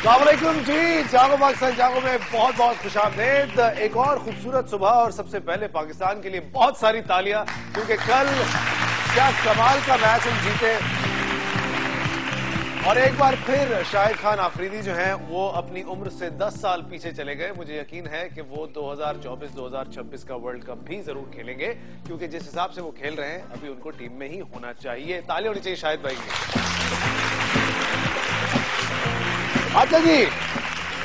अस्सलामुअलैकुम जी, जागो पाकिस्तान जागो में बहुत बहुत खुशामदीद। एक और खूबसूरत सुबह और सबसे पहले पाकिस्तान के लिए बहुत सारी तालियां, क्योंकि कल क्या कमाल का मैच हम जीते और एक बार फिर शाहिद खान आफरीदी जो हैं वो अपनी उम्र से 10 साल पीछे चले गए। मुझे यकीन है कि वो 2024-2026 का वर्ल्ड कप भी जरूर खेलेंगे, क्योंकि जिस हिसाब से वो खेल रहे हैं अभी उनको टीम में ही होना चाहिए। तालियां होनी चाहिए शाहिद भाई की। अच्छा जी,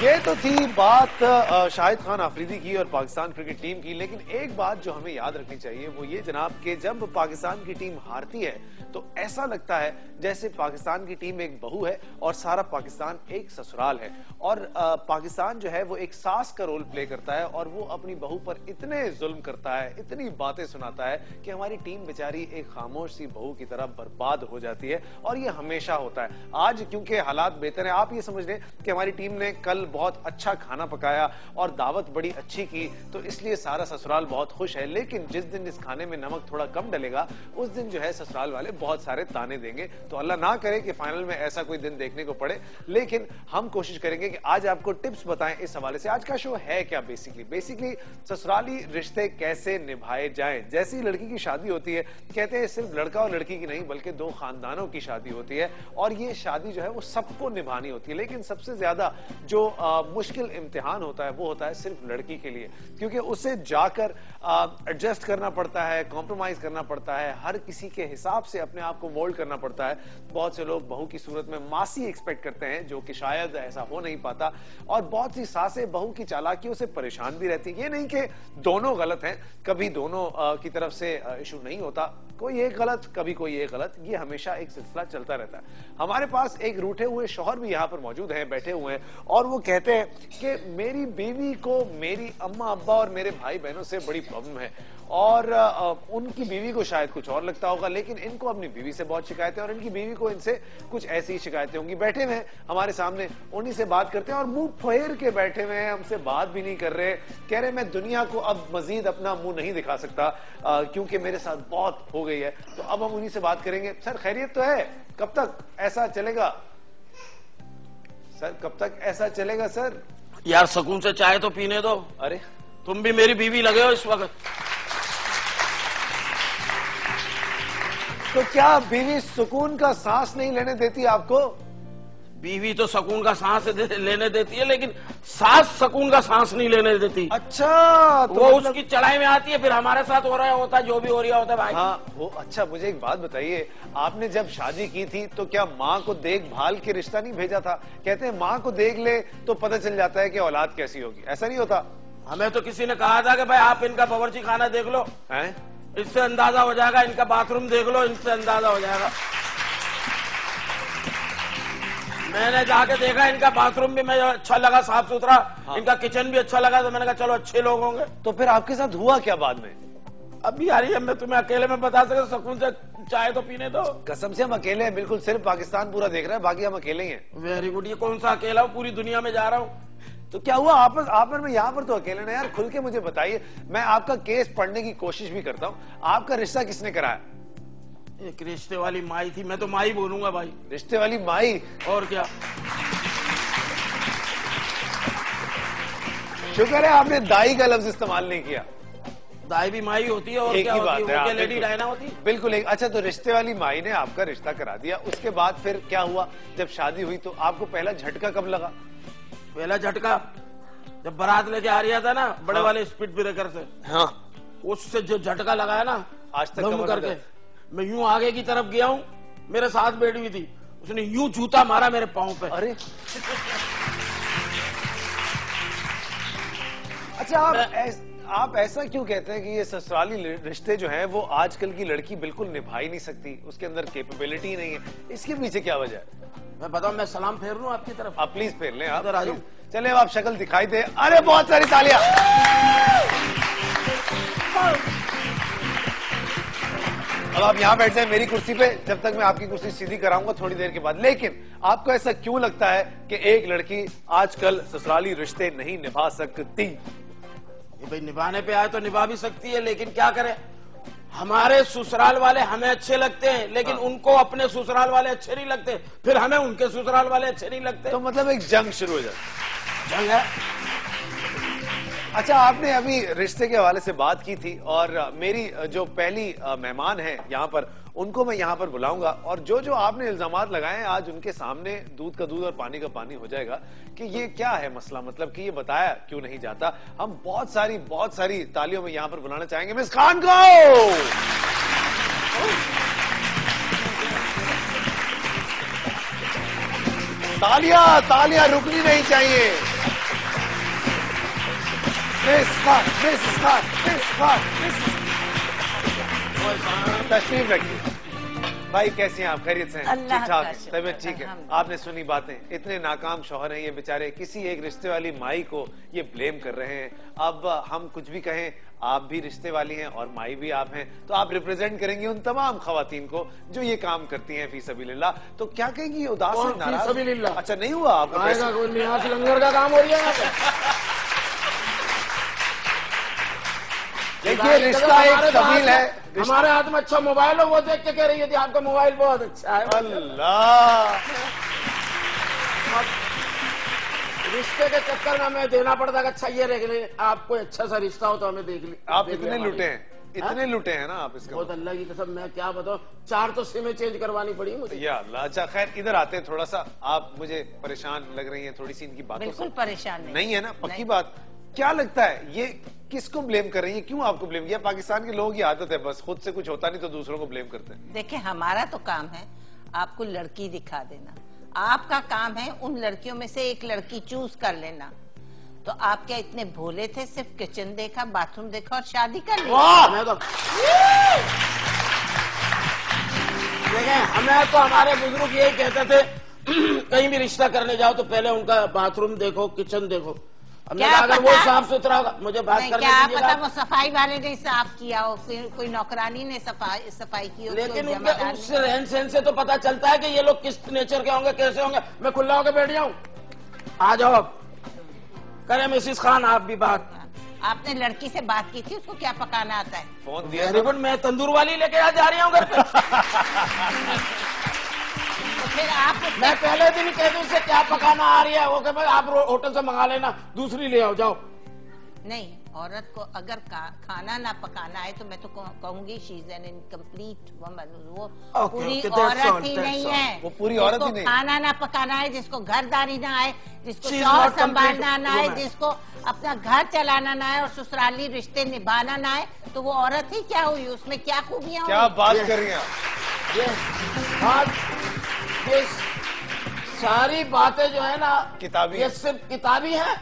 ये तो थी बात शाहिद खान आफरीदी की और पाकिस्तान क्रिकेट टीम की, लेकिन एक बात जो हमें याद रखनी चाहिए वो ये जनाब कि जब पाकिस्तान की टीम हारती है तो ऐसा लगता है जैसे पाकिस्तान की टीम एक बहू है और सारा पाकिस्तान एक ससुराल है। और पाकिस्तान जो है वो एक सास का रोल प्ले करता है और वो अपनी बहू पर इतने जुल्म करता है, इतनी बातें सुनाता है कि हमारी टीम बेचारी एक खामोश सी बहू की तरह बर्बाद हो जाती है। और ये हमेशा होता है। आज क्योंकि हालात बेहतर है, आप ये समझ लें कि हमारी टीम ने कल बहुत अच्छा खाना पकाया और दावत बड़ी अच्छी की, तो इसलिए सारा ससुराल बहुत खुश है। लेकिन जिस दिन इस खाने में नमक थोड़ा कम डलेगा उस दिन जो है ससुराल वाले बहुत सारे ताने देंगे। तो अल्लाह ना करे कि फाइनल में ऐसा कोई दिन देखने को पड़े, लेकिन हम कोशिश करेंगे कि आज आपको टिप्स बताएं इस हवाले से। आज का शो है क्या बेसिकली ससुराली रिश्ते कैसे निभाए जाएं। जैसी लड़की की शादी होती है, कहते हैं सिर्फ लड़का और लड़की की नहीं बल्कि दो खानदानों की शादी होती है और ये शादी जो है वो सबको निभानी होती है। लेकिन सबसे ज्यादा जो मुश्किल इम्तिहान होता है वो होता है सिर्फ लड़की के लिए, क्योंकि उसे जाकर एडजस्ट करना पड़ता है, कॉम्प्रोमाइज करना पड़ता है, हर किसी के हिसाब से अपने आप को मोल्ड करना पड़ता है। बहुत से लोग बहू की सूरत में मासी एक्सपेक्ट करते हैं, जो कि शायद ऐसा हो नहीं पाता। और बहुत सी सासें बहू की चालाकियों से परेशान भी रहती है। ये नहीं कि दोनों गलत हैं, कभी दोनों की तरफ से इशू नहीं होता, कोई एक गलत कभी कोई एक गलत, ये हमेशा एक सिलसिला चलता रहता है। हमारे पास एक रूठे हुए शौहर भी यहाँ पर मौजूद हैं, बैठे हुए हैं, और वो कहते हैं कि मेरी बीवी को मेरी अम्मा अब्बा और मेरे भाई बहनों से बड़ी प्रॉब्लम है और उनकी बीवी को शायद कुछ और लगता होगा, लेकिन इनको अपनी बीवी से बहुत शिकायतें और इनकी बीवी को इनसे कुछ ऐसी ही शिकायतें होंगी। बैठे हुए हैं हमारे सामने, उन्हीं से बात करते हैं और मुंह फेर के बैठे हुए हैं, हमसे बात भी नहीं कर रहे। कह रहे मैं दुनिया को अब मजीद अपना मुंह नहीं दिखा सकता क्योंकि मेरे साथ बहुत हो गई है। तो अब हम उन्हीं से बात करेंगे। सर खैरियत तो है? कब तक ऐसा चलेगा सर, कब तक ऐसा चलेगा सर? यार सुकून से चाय तो पीने दो। अरे तुम भी मेरी बीवी लगे हो इस वक्त। तो क्या बीवी सुकून का सांस नहीं लेने देती आपको? बीवी तो सुकून का सांस लेने देती है, लेकिन सास सुकून का सांस नहीं लेने देती। अच्छा, तो वो उसकी चढ़ाई में आती है, फिर हमारे साथ हो रहा होता है जो भी हो रहा होता है भाई। हाँ वो अच्छा, मुझे एक बात बताइए, आपने जब शादी की थी तो क्या माँ को देखभाल के रिश्ता नहीं भेजा था? कहते हैं माँ को देख ले तो पता चल जाता है कि औलाद कैसी होगी, ऐसा नहीं होता? हमें तो किसी ने कहा था कि भाई आप इनका बावर्ची खाना देख लो, हैं? इससे अंदाजा हो जाएगा, इनका बाथरूम देख लो, इनसे अंदाजा हो जाएगा। मैंने जाके देखा, इनका बाथरूम भी मुझे अच्छा लगा, साफ सुथरा। हाँ। इनका किचन भी अच्छा लगा, तो मैंने कहा चलो अच्छे लोग होंगे। तो फिर आपके साथ हुआ क्या बाद में? अभी यार ये मैं तुम्हें अकेले में बता सके, सुकून से चाय तो पीने दो। कसम से हम अकेले हैं, बिल्कुल, सिर्फ पाकिस्तान पूरा देख रहा है, बाकी हम अकेले ही हैं। Very good. ये कौन सा अकेला हूँ, पूरी दुनिया में जा रहा हूँ। तो क्या हुआ आप में यहाँ पर तो अकेले ना यार, खुल के मुझे बताइए। मैं आपका केस पढ़ने की कोशिश भी करता हूँ। आपका रिश्ता किसने कराया? एक रिश्ते वाली माई थी, मैं तो माई बोलूंगा भाई। रिश्ते वाली माई? और क्या। शुक्र है आपने दाई का लफ्ज इस्तेमाल नहीं किया। दाई भी माई होती है और एक क्या ही होती बात है, लेडी डायना होती है। बिल्कुल एक। अच्छा, तो रिश्ते वाली माई ने आपका रिश्ता करा दिया, उसके बाद फिर क्या हुआ? जब शादी हुई तो आपको पहला झटका कब लगा? पहला झटका जब बारात लेके आ रहा था ना, बड़े वाले स्पीड ब्रेकर से। हाँ, उससे जो झटका लगाया ना, आज तक दम करके मैं यूं आगे की तरफ गया हूं, मेरे साथ बैठी हुई थी, उसने यूं जूता मारा मेरे पांव पे। अरे अच्छा, आप ऐसा क्यों कहते हैं कि ये ससुराली रिश्ते जो हैं वो आजकल की लड़की बिल्कुल निभा ही नहीं सकती, उसके अंदर कैपेबिलिटी नहीं है? इसके पीछे क्या वजह है? मैं बताऊं, मैं सलाम फेर लूं आपकी तरफ? आप प्लीज फेर लें। आप आ जाओ। चले, आप शक्ल दिखाई दे। अरे बहुत सारी तालियां। अब आप यहाँ बैठ जाए मेरी कुर्सी पे, जब तक मैं आपकी कुर्सी सीधी कराऊंगा थोड़ी देर के बाद। लेकिन आपको ऐसा क्यों लगता है कि एक लड़की आजकल ससुराली रिश्ते नहीं निभा सकती? भाई निभाने पे आए तो निभा भी सकती है, लेकिन क्या करे, हमारे ससुराल वाले हमें अच्छे लगते हैं, लेकिन उनको अपने ससुराल वाले अच्छे नहीं लगते, फिर हमें उनके ससुराल वाले अच्छे नहीं लगते। तो मतलब एक जंग शुरू हो जाती जंग है। अच्छा, आपने अभी रिश्ते के हवाले से बात की थी और मेरी जो पहली मेहमान है यहाँ पर, उनको मैं यहाँ पर बुलाऊंगा और जो जो आपने इल्जामात लगाए हैं आज उनके सामने दूध का दूध और पानी का पानी हो जाएगा कि ये क्या है मसला, मतलब कि ये बताया क्यों नहीं जाता। हम बहुत सारी तालियों में यहाँ पर बुलाना चाहेंगे मिस खान को। तालियां रुकनी नहीं चाहिए। तशरीफ रखिए। भाई कैसे हैं आप? खैरियत से हैं? ठीक ठाक है? तबीयत ठीक है? आपने सुनी बातें, इतने नाकाम शौहर हैं ये बेचारे, किसी एक रिश्ते वाली माई को ये ब्लेम कर रहे हैं। अब हम कुछ भी कहें, आप भी रिश्ते वाली हैं और माई भी आप हैं, तो आप रिप्रेजेंट करेंगे उन तमाम खवातीन को जो ये काम करती हैं फी सबीलिल्लाह। तो क्या कहेंगी उदास है, नाराज? अच्छा नहीं हुआ आपको? लंगर का काम हो रही है। देखिए रिश्ता एक सबील है। हमारे हाथ में अच्छा मोबाइल हो, वो देख के कह रही है आपका मोबाइल बहुत अच्छा है। अल्लाह, रिश्ते के चक्कर में हमें देना पड़ता है। अच्छा ये देख, आपको अच्छा सा रिश्ता हो तो हमें देख ली। आप इतने लुटे हैं, इतने लुटे हैं ना आप इसका। बहुत अल्लाह की कसम, मैं क्या बताऊं, 4 तो सिमें चेंज करवानी पड़ी मुझे। या अल्लाह। अच्छा खैर, इधर आते हैं। थोड़ा सा आप मुझे परेशान लग रही हैं थोड़ी सी इनकी बातों से। बिल्कुल परेशान नहीं है ना? पक्की बात। क्या लगता है ये किसको ब्लेम कर रही है, क्यों आपको ब्लेम किया? पाकिस्तान के लोगों की आदत है, बस खुद से कुछ होता नहीं तो दूसरों को ब्लेम करते हैं। देखिए हमारा तो काम है आपको लड़की दिखा देना, आपका काम है उन लड़कियों में से एक लड़की चूज कर लेना। तो आप क्या इतने भोले थे? सिर्फ किचन देखा, बाथरूम देखा और शादी कर ली? देखें, हमें तो हमारे बुजुर्ग यही कहते थे कहीं भी रिश्ता करने जाओ तो पहले उनका बाथरूम देखो, किचन देखो। क्या अगर वो साफ सुथरा होगा, मुझे बात करने क्या पता वो सफाई वाले ने साफ किया हो, कोई नौकरानी ने सफाई की हो। लेकिन उससे रहन सहन से तो पता चलता है कि ये लोग किस नेचर के होंगे, कैसे होंगे। मैं खुला होकर बैठ जाऊं? आ जाओ करें मिसिस खान आप भी बात। आपने लड़की से बात की थी, उसको क्या पकाना आता है? फोन दिया। वेरी गुड, मैं तंदूर वाली लेके जा रही हूँ घर पे। तो फिर आप मैं पहले दिन कह दूं उससे क्या पकाना आ रही है, वो कहे आप होटल से मंगा लेना, दूसरी ले आओ जाओ। नहीं, औरत को अगर खाना ना पकाना है तो मैं तो कहूंगी she is an incomplete woman. वो पूरी औरत ही नहीं है। वो पूरी औरत ही नहीं। खाना ना पकाना है, जिसको घरदारी ना आए, जिसको शौहर संभालना ना आए, जिसको अपना घर चलाना ना आए और ससुराली रिश्ते निभाना ना आए, तो वो औरत ही क्या हुई? उसमें क्या खूबियां? क्या बात कर रही हैं ये सारी बातें जो है ना किताबी, ये सिर्फ किताबी है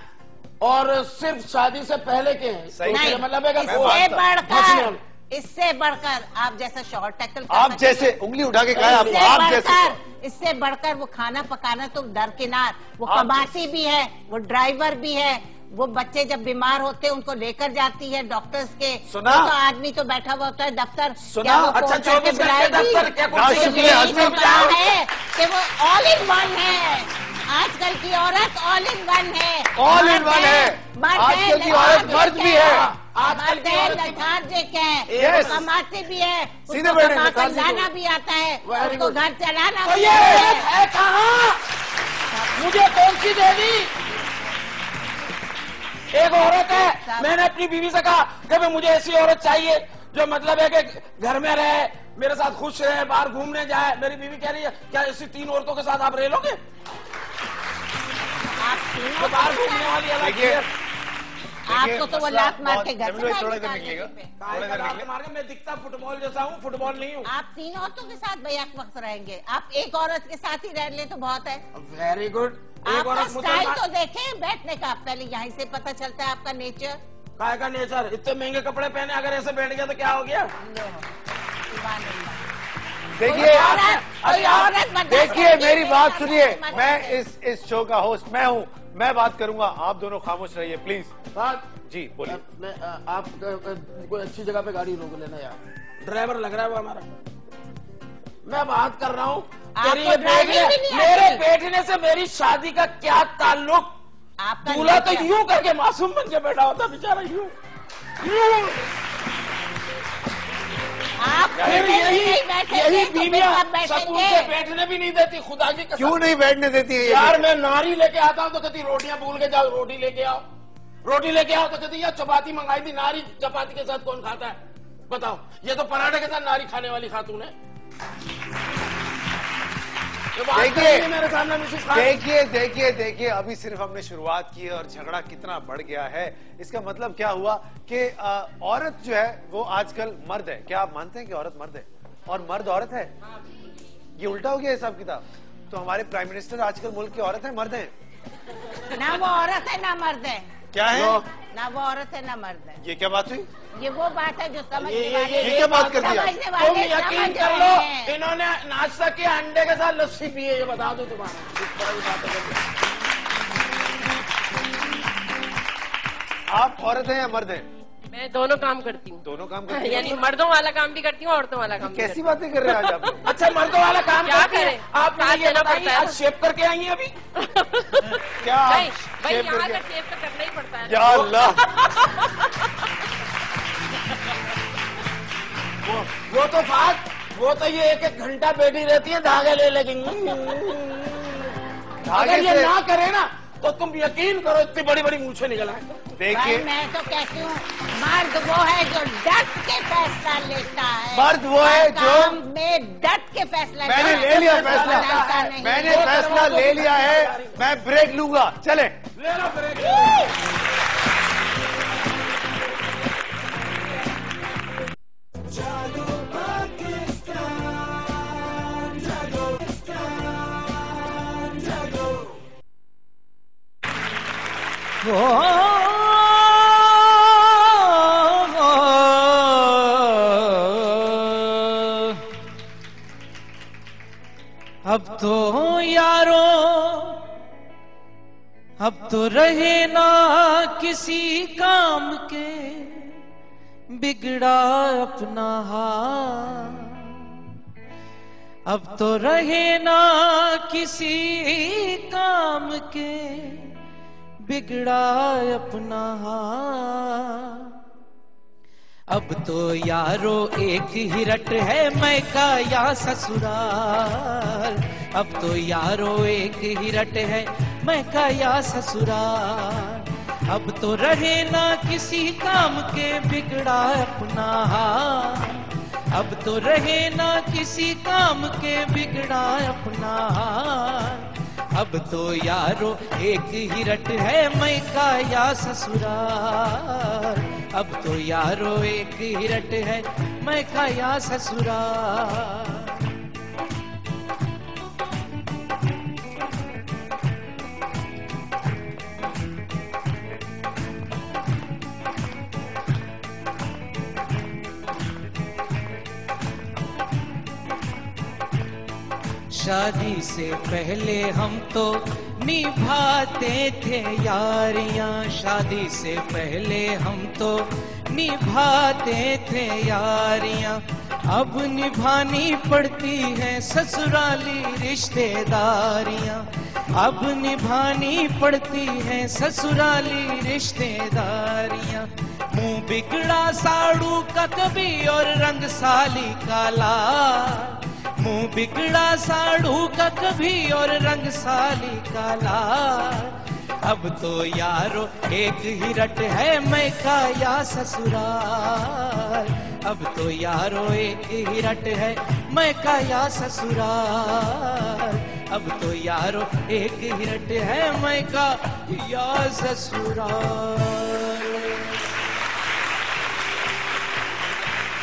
और सिर्फ शादी से पहले के हैं। सही नहीं, मतलब इससे बढ़कर आप जैसा शॉर्ट टैकल, आप जैसे उंगली उठा के कहा आप जैसे, इससे बढ़कर वो खाना पकाना तो दरकिनार, वो कमाती भी है, वो ड्राइवर भी है, वो बच्चे जब बीमार होते हैं उनको लेकर जाती है डॉक्टर्स के। सुना? तो आदमी तो बैठा हुआ होता है दफ्तर। सुना? अच्छा 24 घंटे दफ्तर क्या है कि वो ऑल इन वन है। आजकल की औरत ऑल इन वन है। ऑल इन वन है। आजकल की औरत मर्द भी है। आजकल की लेथार्जिक है, कमाते भी है, सीधे बैठे लाना भी आता है, उसको घर चलाना तो भी ये है। कहाँ मुझे कौन सी देवी? एक औरत है, मैंने अपनी बीवी से कहा कि मुझे ऐसी औरत चाहिए जो मतलब है कि घर में रहे, मेरे साथ खुश रहे, बाहर घूमने जाए। मेरी बीवी कह रही है क्या ऐसी 3 औरतों के साथ आप रह लोगे? तो बाहर घूमने वाली अलग। आपको तो वो लात मार के घर से मैं दिखता फुटबॉल जैसा हूँ, फुटबॉल नहीं हूँ। आप 3 औरतों के साथ बैक वक्त रहेंगे, आप एक औरत के साथ ही रह ले तो बहुत है। Very good. आपका स्टाइल तो देखें बैठने का, पहले यहीं से पता चलता है आपका नेचर। काय का नेचर? इतने महंगे कपड़े पहने अगर ऐसे बैठ गया तो क्या हो गया? देखिए मेरी बात सुनिए, मैं इस शो का होस्ट मैं हूँ, मैं बात करूंगा, आप दोनों खामोश रहिए प्लीज। बात जी बोलिए। आप कोई अच्छी जगह पे गाड़ी रोक लेना यार, ड्राइवर लग रहा है वो हमारा। मैं बात कर रहा हूँ, मेरे बैठने से मेरी शादी का क्या ताल्लुक? दूल्हा तो यूं करके मासूम बन के बैठा होता बेचारा, यूं यही बीवियां सुकून से बैठने भी नहीं देती, खुदा की कसम। क्यों नहीं बैठने देती है? यार मैं नारी लेके आता हूँ तो कहती रोटियां भूल के जाओ, रोटी लेके आओ, रोटी लेके आओ तो कहती यार चपाती मंगाई थी। नारी चपाती के साथ कौन खाता है बताओ? ये तो पराठे के साथ नारी खाने वाली खातून है। देखिए अभी सिर्फ हमने शुरुआत की है और झगड़ा कितना बढ़ गया है। इसका मतलब क्या हुआ कि औरत जो है वो आजकल मर्द है। क्या आप मानते हैं कि औरत मर्द है और मर्द औरत है? ये उल्टा हो गया हिसाब किताब। तो हमारे प्राइम मिनिस्टर आजकल मुल्क की औरत है मर्द है? ना वो औरत है ना मर्द है। क्या है? ना वो औरत है ना मर्द है। ये क्या बात हुई? ये वो बात है जो समझने वाले, ये क्या बात कर दिया? तुम यकीन कर लो इन्होंने नाश्ता किया अंडे के साथ लस्सी पिए, ये बता दो तुम्हारा। आप औरत हैं या मर्द हैं? मैं दोनों काम करती हूँ। दोनों काम करती हैं? यानी मर्दों वाला काम भी करती हूँ, औरतों वाला काम भी करती कैसी बातें कर रहे हैं आज आप? अच्छा मर्दों वाला काम क्या करती हैं? करें? आप साथ मुझे ये देना बताइए, पड़ता है। आज शेव करके आई हैं अभी? क्या आप भाई शेव यहाँ करके- का शेव तो करना ही पड़ता है। या अल्लाह। वो तो बात, वो तो ये एक घंटा बैठी रहती है धागे ले लेके। अगर ये से- ना करे ना तो तुम यकीन करो इतनी बड़ी बड़ी मूछें निकल आए। भाई देखिए मैं तो कहती हूँ मर्द वो है जो डट के फैसला लेता है। मर्द वो है जो काम में डट के फैसला लेता मैंने है। ले लिया फैसला फैसला, नहीं। मैंने फैसला ले लिया है, मैं ब्रेक लूंगा। चले ले लो ब्रेक। अब तो यारो अब तो रहे ना किसी काम के, बिगड़ा अपना हाल। अब तो रहे ना किसी काम के, बिगड़ा अपना हाल। अब तो यारो एक ही रट है मैका या ससुराल। अब तो यारो एक ही रट है मैका या ससुराल। अब तो रहे ना किसी काम के, बिगड़ा अपना हाल। अब तो रहे ना किसी काम के, बिगड़ा अपना हाल। अब तो यारो एक ही रट है मैका या ससुराल। अब तो यारो एक ही रट है मैका या ससुराल। शादी से पहले हम तो निभाते थे यारियां। शादी से पहले हम तो निभाते थे यारियां। अब निभानी पड़ती है ससुराली रिश्तेदारियां। अब निभानी पड़ती है ससुराली रिश्तेदारियां। मुंह बिगड़ा साड़ू का कभी और रंग साली का लाल। मुंह बिगड़ा साड़ू का कभी और रंग साली का लाल। अब तो यारो एक ही रट है मैका या ससुराल। अब तो यारो एक ही रट है मैका या ससुराल। अब तो यारो एक ही रट है मैका या ससुराल।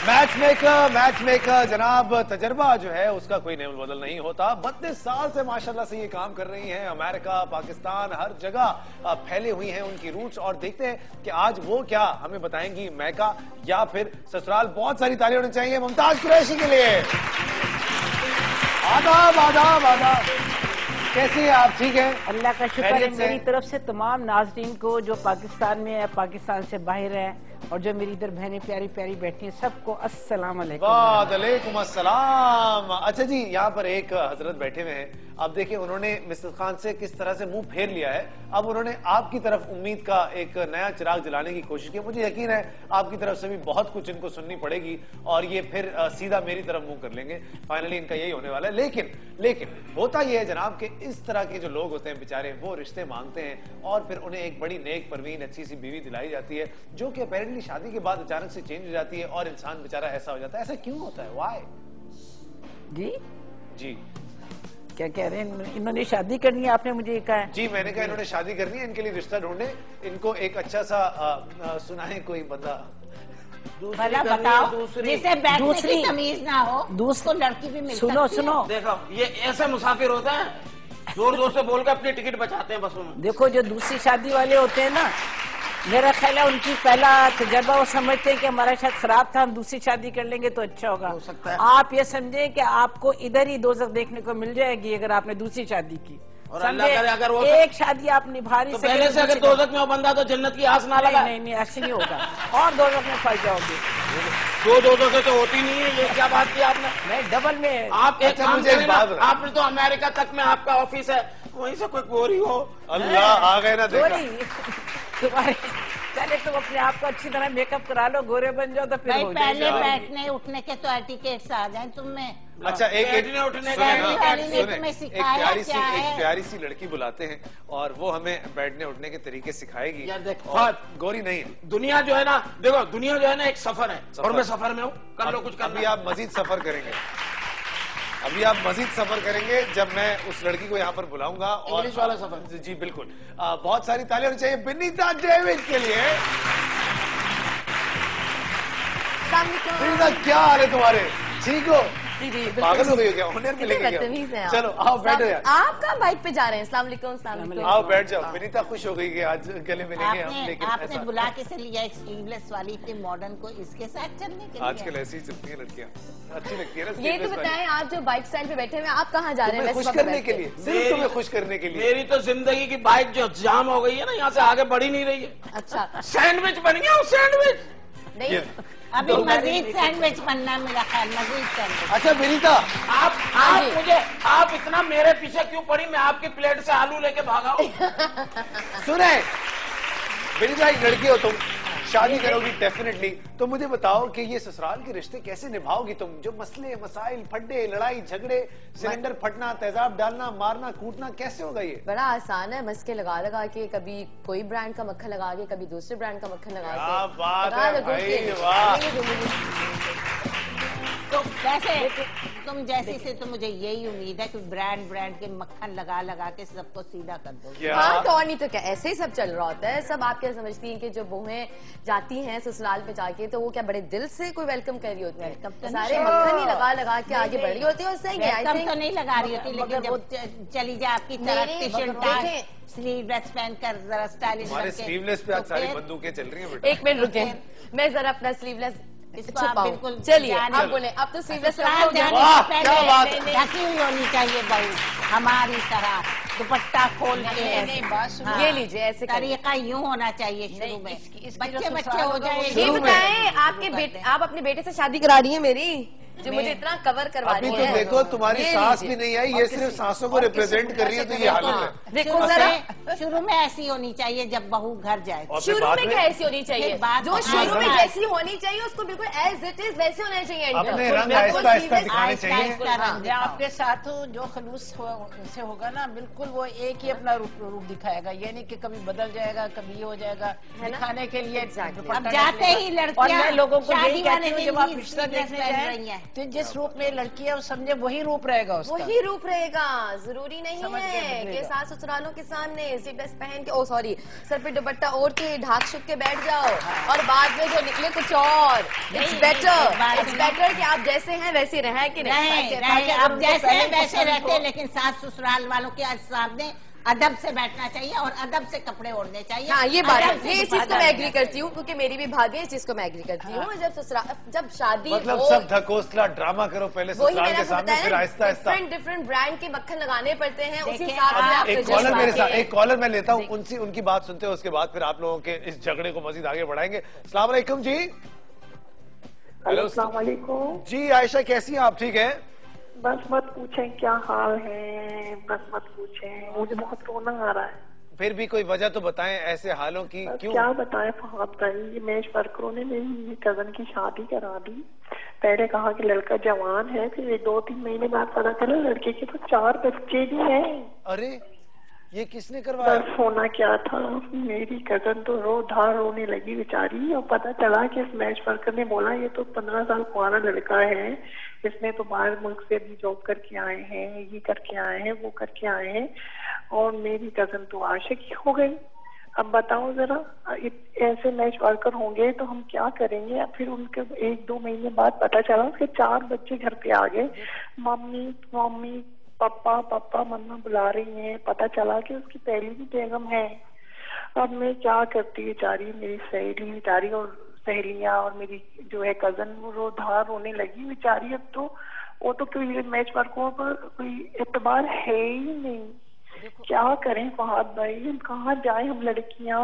मैच मेकर जनाब, तजर्बा जो है उसका कोई नेमल बदल नहीं होता। 32 साल से माशाल्लाह से ये काम कर रही हैं। अमेरिका, पाकिस्तान, हर जगह फैले हुई हैं उनकी रूट्स। और देखते हैं कि आज वो क्या हमें बताएंगी, मैका या फिर ससुराल। बहुत सारी तालियां होनी चाहिए मुमताज कुरैशी के लिए। आदाब आदाब आदाब, कैसी है आप? ठीक है, अल्लाह का शुक्र है। खैरियत से? मेरी तरफ से तमाम नाजरीन को जो पाकिस्तान में है, पाकिस्तान से बाहर है, और जो मेरी इधर बहनें प्यारी प्यारी बैठी हैं, सबको अस्सलाम वालेकुम। वालेकुम अस्सलाम। अच्छा जी, यहाँ पर एक हजरत बैठे हुए हैं, अब देखिए उन्होंने मिस्टर खान से किस तरह से मुंह फेर लिया है। अब उन्होंने आपकी तरफ उम्मीद का एक नया चिराग जलाने की कोशिश की। मुझे यकीन है आपकी तरफ से भी बहुत कुछ इनको सुननी पड़ेगी और ये फिर सीधा मेरी तरफ मुंह कर लेंगे। फाइनली इनका यही होने वाला है। लेकिन होता यह है जनाब कि इस तरह के जो लोग होते हैं बेचारे, वो रिश्ते मांगते हैं और फिर उन्हें एक बड़ी नेक परवीन अच्छी सी बीवी दिलाई जाती है, जो कि अपेरेंटली शादी के बाद अचानक से चेंज हो जाती है और इंसान बेचारा ऐसा हो जाता है। ऐसा क्यों होता है? व्हाई? जी क्या कह रहे हैं? इन्होंने शादी करनी है, आपने मुझे कहा है। जी मैंने कहा इन्होंने शादी करनी है, इनके लिए रिश्ता ढूंढे, इनको एक अच्छा सा सुनाए कोई बंदा। भला बताओ, जिसे बैठने की तमीज ना हो दूसरी लड़की भी मिल सुनो सकती है। सुनो, देखो ये ऐसे मुसाफिर होते हैं, जोर जोर से बोल के अपनी टिकट बचाते हैं बसों में। देखो जो दूसरी शादी वाले होते हैं ना, मेरा ख्याल है उनकी पहला तजर्बा वो समझते हैं कि हमारा शायद खराब था, हम दूसरी शादी कर लेंगे तो अच्छा होगा। हो सकता है। आप ये समझें कि आपको इधर ही दोज़ख देखने को मिल जाएगी अगर आपने दूसरी शादी की। और अल्लाह करे अगर वो एक शादी आप निभा नहीं तो सके पहले से अगर दोज़ख में वो बंदा तो जन्नत की आस ना लगा। नहीं ऐसे नहीं होगा और दोज़ख में फंस जाओगे। दो दोज़खें तो होती नहीं है, ये क्या बात की आपने? नहीं डबल में। आप एक काम मुझे एक करें ना, बात बताओ। आपने तो अमेरिका तक में आपका ऑफिस है, वहीं से कोई गोरी हो। अल्लाह आ गए ना, देखा तुम्हारे पहले तुम अपने आप को अच्छी तरह मेकअप करा लो, गोरे बन जाओ तो फिर भाई हो पहले जाएगा। बैठने उठने के तो एटिकेट्स आ जाए तुम में। अच्छा एक बैठने उठने का सुने, etiquette ने तुम्हें सिखाया क्या है? एक प्यारी सी लड़की बुलाते हैं और वो हमें बैठने उठने के तरीके सिखाएगी। यार देख, और गोरी नहीं है। दुनिया जो है ना, देखो दुनिया जो है ना एक सफर है, और मैं सफर में हूँ, कर लो कुछ कर। अभी आप मजीद सफर करेंगे, अभी आप मजीद सफर करेंगे जब मैं उस लड़की को यहाँ पर बुलाऊंगा। और इंग्लिश वाला सफर। जी बिल्कुल। बहुत सारी तालियां होनी चाहिए बिनीता डेविड के लिए। बिनीता क्या हाल है तुम्हारे? ठीक हो? पागल हो गई हो क्या? ऑनर में लेके गया। चलो आओ बैठो यार। आप कहाँ बाइक पे जा रहे हैं? अस्सलाम वालेकुम। आओ बैठ जाओ। बिनीता खुश हो गई कि आज गले मिलेंगे हम, लेकिन आपने ऐसा बुला के से लिया एक स्लीवलेस वाली इतनी मॉडर्न को इसके साथ चलने के लिए। आजकल ऐसी ही चलती है लड़कियां, अच्छी लगती है ना। ये तो बताएं, आप जो बाइक स्टैंड पे बैठे हुए हैं, आप कहाँ जा रहे हैं? खुश करने के लिए, सिर्फ तुम्हें खुश करने के लिए। मेरी तो जिंदगी की बाइक जो जाम हो गई है ना, यहाँ से आगे बढ़ ही नहीं रही है। अच्छा सैंडविच बन गया हूँ, सैंडविच। नहीं अभी मजीद सैंडविच बनना है मेरा ख्याल, मजीद सैंडविच। अच्छा बिनीता, आप मुझे, आप इतना मेरे पीछे क्यों पड़ी? मैं आपकी प्लेट से आलू लेके भागा हूँ। सुने बिनीता, एक लड़की हो तुम, शादी करोगी डेफिनेटली, तो मुझे बताओ कि ये ससुराल के रिश्ते कैसे निभाओगी तुम? जो मसले मसाइल, फड्डे, लड़ाई झगड़े, सिलेंडर फटना, तेजाब डालना, मारना कूटना, कैसे होगा ये? बड़ा आसान है, मस्के लगा लगा के, कभी कोई ब्रांड का मक्खन लगा के, कभी दूसरे ब्रांड का मक्खन लगा क्या के। बात लगा है लगो भाई, के- वाह। तो वैसे तुम जैसी से तो मुझे यही उम्मीद है कि ब्रांड के मक्खन लगा लगा के सबको सीधा कर दो। हाँ तो और नहीं तो क्या, ऐसे ही सब चल रहा होता है। सब आप क्या समझती हैं कि जो बहुएं जाती हैं ससुराल पे जाके, तो वो क्या बड़े दिल से कोई वेलकम कर रही होती है? वेलकम तो सारे नहीं। मक्खन ही लगा लगा के आगे बढ़ रही होती है। और सही है, आई वेलकम थिंक तो नहीं लगा रही होती, लेकिन वो चली जाए आपकी तरफ नहीं, टी शर्ट देखें। स्लीवलेस पहनकर जरा स्टाइलिश हमारे स्लीवलेस पे आज सारी बंदूकें चल रही हैं बेटा। एक मिनट रुके, मैं जरा अपना स्लीवलेस इसको आप बिल्कुल चलिए जाने आप दो। बोले, अब तो स्लीवलेस ससुराल जाने वाह, से क्या बात है। पहले ढकी हुई होनी चाहिए बहू, हमारी तरह दुपट्टा खोल के। हाँ, ये लीजिए, ऐसे करिए। तरीका यूं होना चाहिए शुरू में, बच्चे बच्चे हो जाए। ये बताएं, आपके बेटे, आप अपने बेटे से शादी करा रही है मेरी, जो मुझे इतना कवर करवा अभी रही तो है। देखो तुम्हारी ये सास लीजिए। भी नहीं आई, ये सिर्फ सासों को रिप्रेजेंट कर रही है, तो ये हालत है। देखो जरा, शुरू में ऐसी होनी चाहिए जब बहू घर जाए। और फिर शुरू बाद में क्या ऐसी होनी चाहिए? फिर बाद जो में शुरू में आहिस्ता- जैसी होनी चाहिए उसको बिल्कुल एज इट इज वैसे होना चाहिए। अपने रंग आहिस्ता आहिस्ता दिखाने आहिस्ता चाहिए। आहिस्ता रंग मैं आपके साथ हूँ, जो खलूस से होगा ना, बिल्कुल वो एक ही अपना रूप दिखाएगा। ये नहीं कि कभी बदल जाएगा, कभी ये हो जाएगा, दिखाने के लिए दुपट्टा अब जाते ही और मैं लड़कियां लोगों को शादी यही कहती वाले हूँ, दिन जब आप भी रिश्ता स्लीवलेस देखने पहन रही जाएं हैं। तो जिस रूप में लड़की है वो समझे वही रूप रहेगा उसका। वही रूप रहेगा, जरूरी नहीं समझ गए, है बदलेगा। कि सास ससुरालों के सामने स्लीवलेस पहन के, ओ सॉरी, सर पे दुपट्टा ओढ़ के ढाक छुप के बैठ जाओ और बाद में जो निकले कुछ और। इट्स बेटर कि आप जैसे हैं वैसे रहें कि नहीं। रहे अब जैसे हैं वैसे रहते हैं, लेकिन सास ससुराल वालों के सामने अदब से बैठना चाहिए और अदब से कपड़े ओढ़ने चाहिए। हाँ ये बात है, अदब से ये इस चीज को मैं एग्री करती हूँ, क्योंकि मेरी भी भाभी है, इस चीज को मैं एग्री करती हूँ। जब शादी मतलब हो, सब धकोसला ड्रामा करो पहले वही ससुराल मैंने के आपको सामने, फिर बताया, आहिस्ता आहिस्ता। डिफरेंट ब्रांड के मक्खन लगाने पड़ते हैं, उसी देखिए, हिसाब से आप एक adjust कॉलर मेरे साथ, करते हैं। एक कॉलर मैं लेता हूँ, उनकी बात सुनते हैं, उसके बाद फिर आप लोगों के इस झगड़े को मजीद आगे बढ़ाएंगे। अस्सलाम वालेकुम जी। हेलो, अस्सलाम वालेकुम। जी आयशा कैसी हैं आप? ठीक है बस मत पूछें क्या हाल है, बस मत पूछें, मुझे बहुत रोना आ रहा है। फिर भी कोई वजह तो बताएं ऐसे हालों की, क्यों? क्या बताएं फहद भाई, ये मैच वर्करों ने मेरी कजन की शादी करा दी। पहले कहा कि लड़का जवान है, फिर 2-3 महीने बाद पता चला लड़के के तो 4 बच्चे भी हैं। अरे ये किसने करवाया? बस होना क्या था, मेरी कजन तो रोने लगी बेचारी, और पता चला कि इस मैच वर्कर ने बोला ये तो 15 साल पुराना लड़का है, इसने तो बाहर मुल्क से भी जॉब करके आए हैं, ये करके आए हैं, वो करके आए हैं, और मेरी कजन तो आशिक हो गई। अब बताओ जरा, ऐसे मैच वर्कर होंगे तो हम क्या करेंगे? फिर उनके 1-2 महीने बाद पता चला उसके 4 बच्चे घर पे आ गए। मम्मी मम्मी पापा पापा मम्मा बुला रही हैं। पता चला कि उसकी पहली भी बेगम है। अब मैं क्या करती बेचारी, मेरी सहेली बेचारी और सहेलियां और मेरी जो है कजन वो रोने लगी बेचारी। अब तो वो तो कोई मैच वर्कों पर कोई एतबार है ही नहीं। क्या करें फहद भाई, हम कहाँ जाए हम लड़कियां?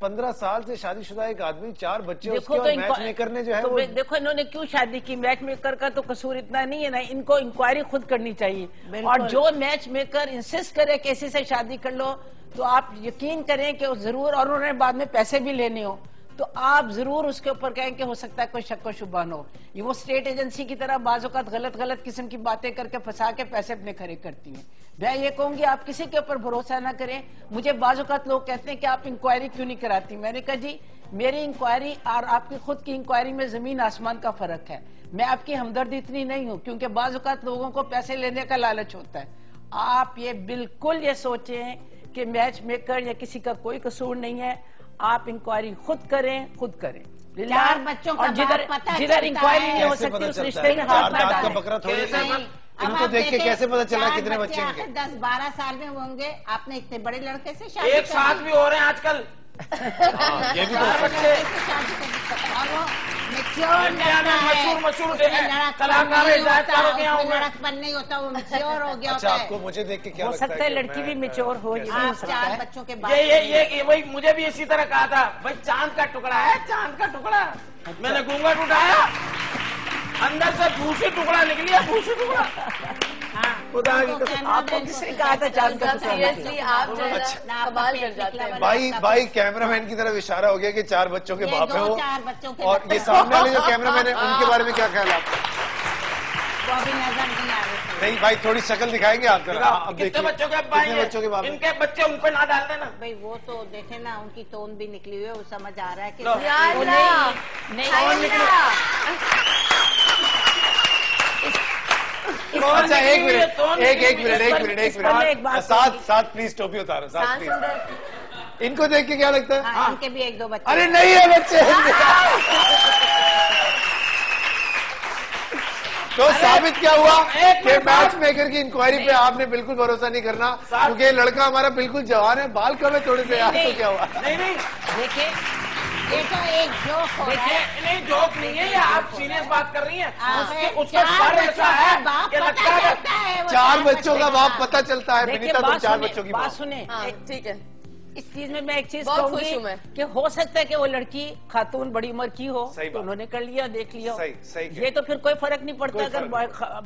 15 साल से शादीशुदा एक आदमी 4 बच्चे उसके, और मैच मेकर ने जो है वो... देखो इन्होंने क्यों शादी की, मैच मेकर का तो कसूर इतना नहीं है ना, इनको इंक्वायरी खुद करनी चाहिए। और जो मैच मेकर इंसिस्ट करे किसी से शादी कर लो तो आप यकीन करें कि जरूर, और उन्होंने बाद में पैसे भी लेने हो तो आप जरूर उसके ऊपर कहें कि हो सकता है कोई शक व शुबा हो। ये वो स्टेट एजेंसी की तरह बाज़-औक़ात गलत किस्म की बातें करके फंसा के पैसे अपने खड़े करती हैं। मैं ये कहूंगी आप किसी के ऊपर भरोसा ना करें। मुझे बाज़-औक़ात लोग कहते हैं कि आप इंक्वायरी क्यों नहीं कराती। मैंने कहा जी मेरी इंक्वायरी और आपकी खुद की इंक्वायरी में जमीन आसमान का फर्क है। मैं आपकी हमदर्दी इतनी नहीं हूँ, क्योंकि बाज़-औक़ात लोगों को पैसे लेने का लालच होता है। आप ये बिल्कुल ये सोचें कि मैच मेकर या किसी का कोई कसूर नहीं है। आप इंक्वायरी खुद करें। 4 बच्चों का जिधर इंक्वायरी नहीं हो सकती उस रिश्ते में हाथ ना डालें। बकरा थोड़ी इनको देख के कैसे पता चला कितने बच्चे हैं? 10-12 साल में होंगे। आपने इतने बड़े लड़के से शादी एक साथ भी हो रहे हैं आजकल। ये भी तो बच्चे मशहूर कलाकार लड़कपन नहीं होता, वो मैच्योर हो गया। अच्छा, आपको मुझे देख के क्या हो सकता है लड़की भी मैच्योर हो। 4 बच्चों के बाद ये वही मुझे भी इसी तरह कहा था, भाई चांद का टुकड़ा है, चांद का टुकड़ा। मैंने घूंघट उठाया, अंदर से भूसी टुकड़ा निकलिया, भूसी टुकड़ा। खुदा की कसम, आपको किसने कहा था चांद का टुकड़ा? सीरियसली आप कमाल कर जाते हैं। भाई कैमरामैन की तरफ इशारा हो गया कि 4 बच्चों के बाप है वो। 4 बच्चों के और ये सामने वाले जो कैमरामैन है उनके बारे में क्या ख्याल है आपका? वो अभी नजर नहीं आ रहे। नहीं भाई, थोड़ी शक्ल दिखाएंगे आप जरा। अब कितने बच्चों के बाप, इनके बच्चे उन पे ना डाल देना भाई। वो तो देखे ना, उनकी टोन भी निकली हुई है, वो समझ आ रहा है कि अच्छा एक मिनट साथ प्लीज टोपी उतारो, साथ प्लीज। इनको देख के क्या लगता है? हाँ, इनके भी 1-2 बच्चे। अरे नहीं है बच्चे। तो साबित क्या हुआ कि मैच मेकर की इंक्वायरी पे आपने बिल्कुल भरोसा नहीं करना, क्योंकि ये लड़का हमारा बिल्कुल जवान है, बाल कम है थोड़े से। यार तो क्या हुआ? नहीं देखिए ये तो एक जोक हो रहा है। नहीं जोक नहीं है, ये आप सीरियस बात कर रही हैं। उसका सर ऐसा है कि लगता है 4 बच्चों का बाप पता चलता है। विनीता तुम 4 बच्चों की बात सुने। ठीक है, इस चीज में मैं एक चीज बहुत खुश कहूंगी हूं मैं कि हो सकता है कि वो लड़की खातून बड़ी उम्र की हो, तो उन्होंने कर लिया, देख लिया। सही ये तो फिर कोई फर्क नहीं पड़ता अगर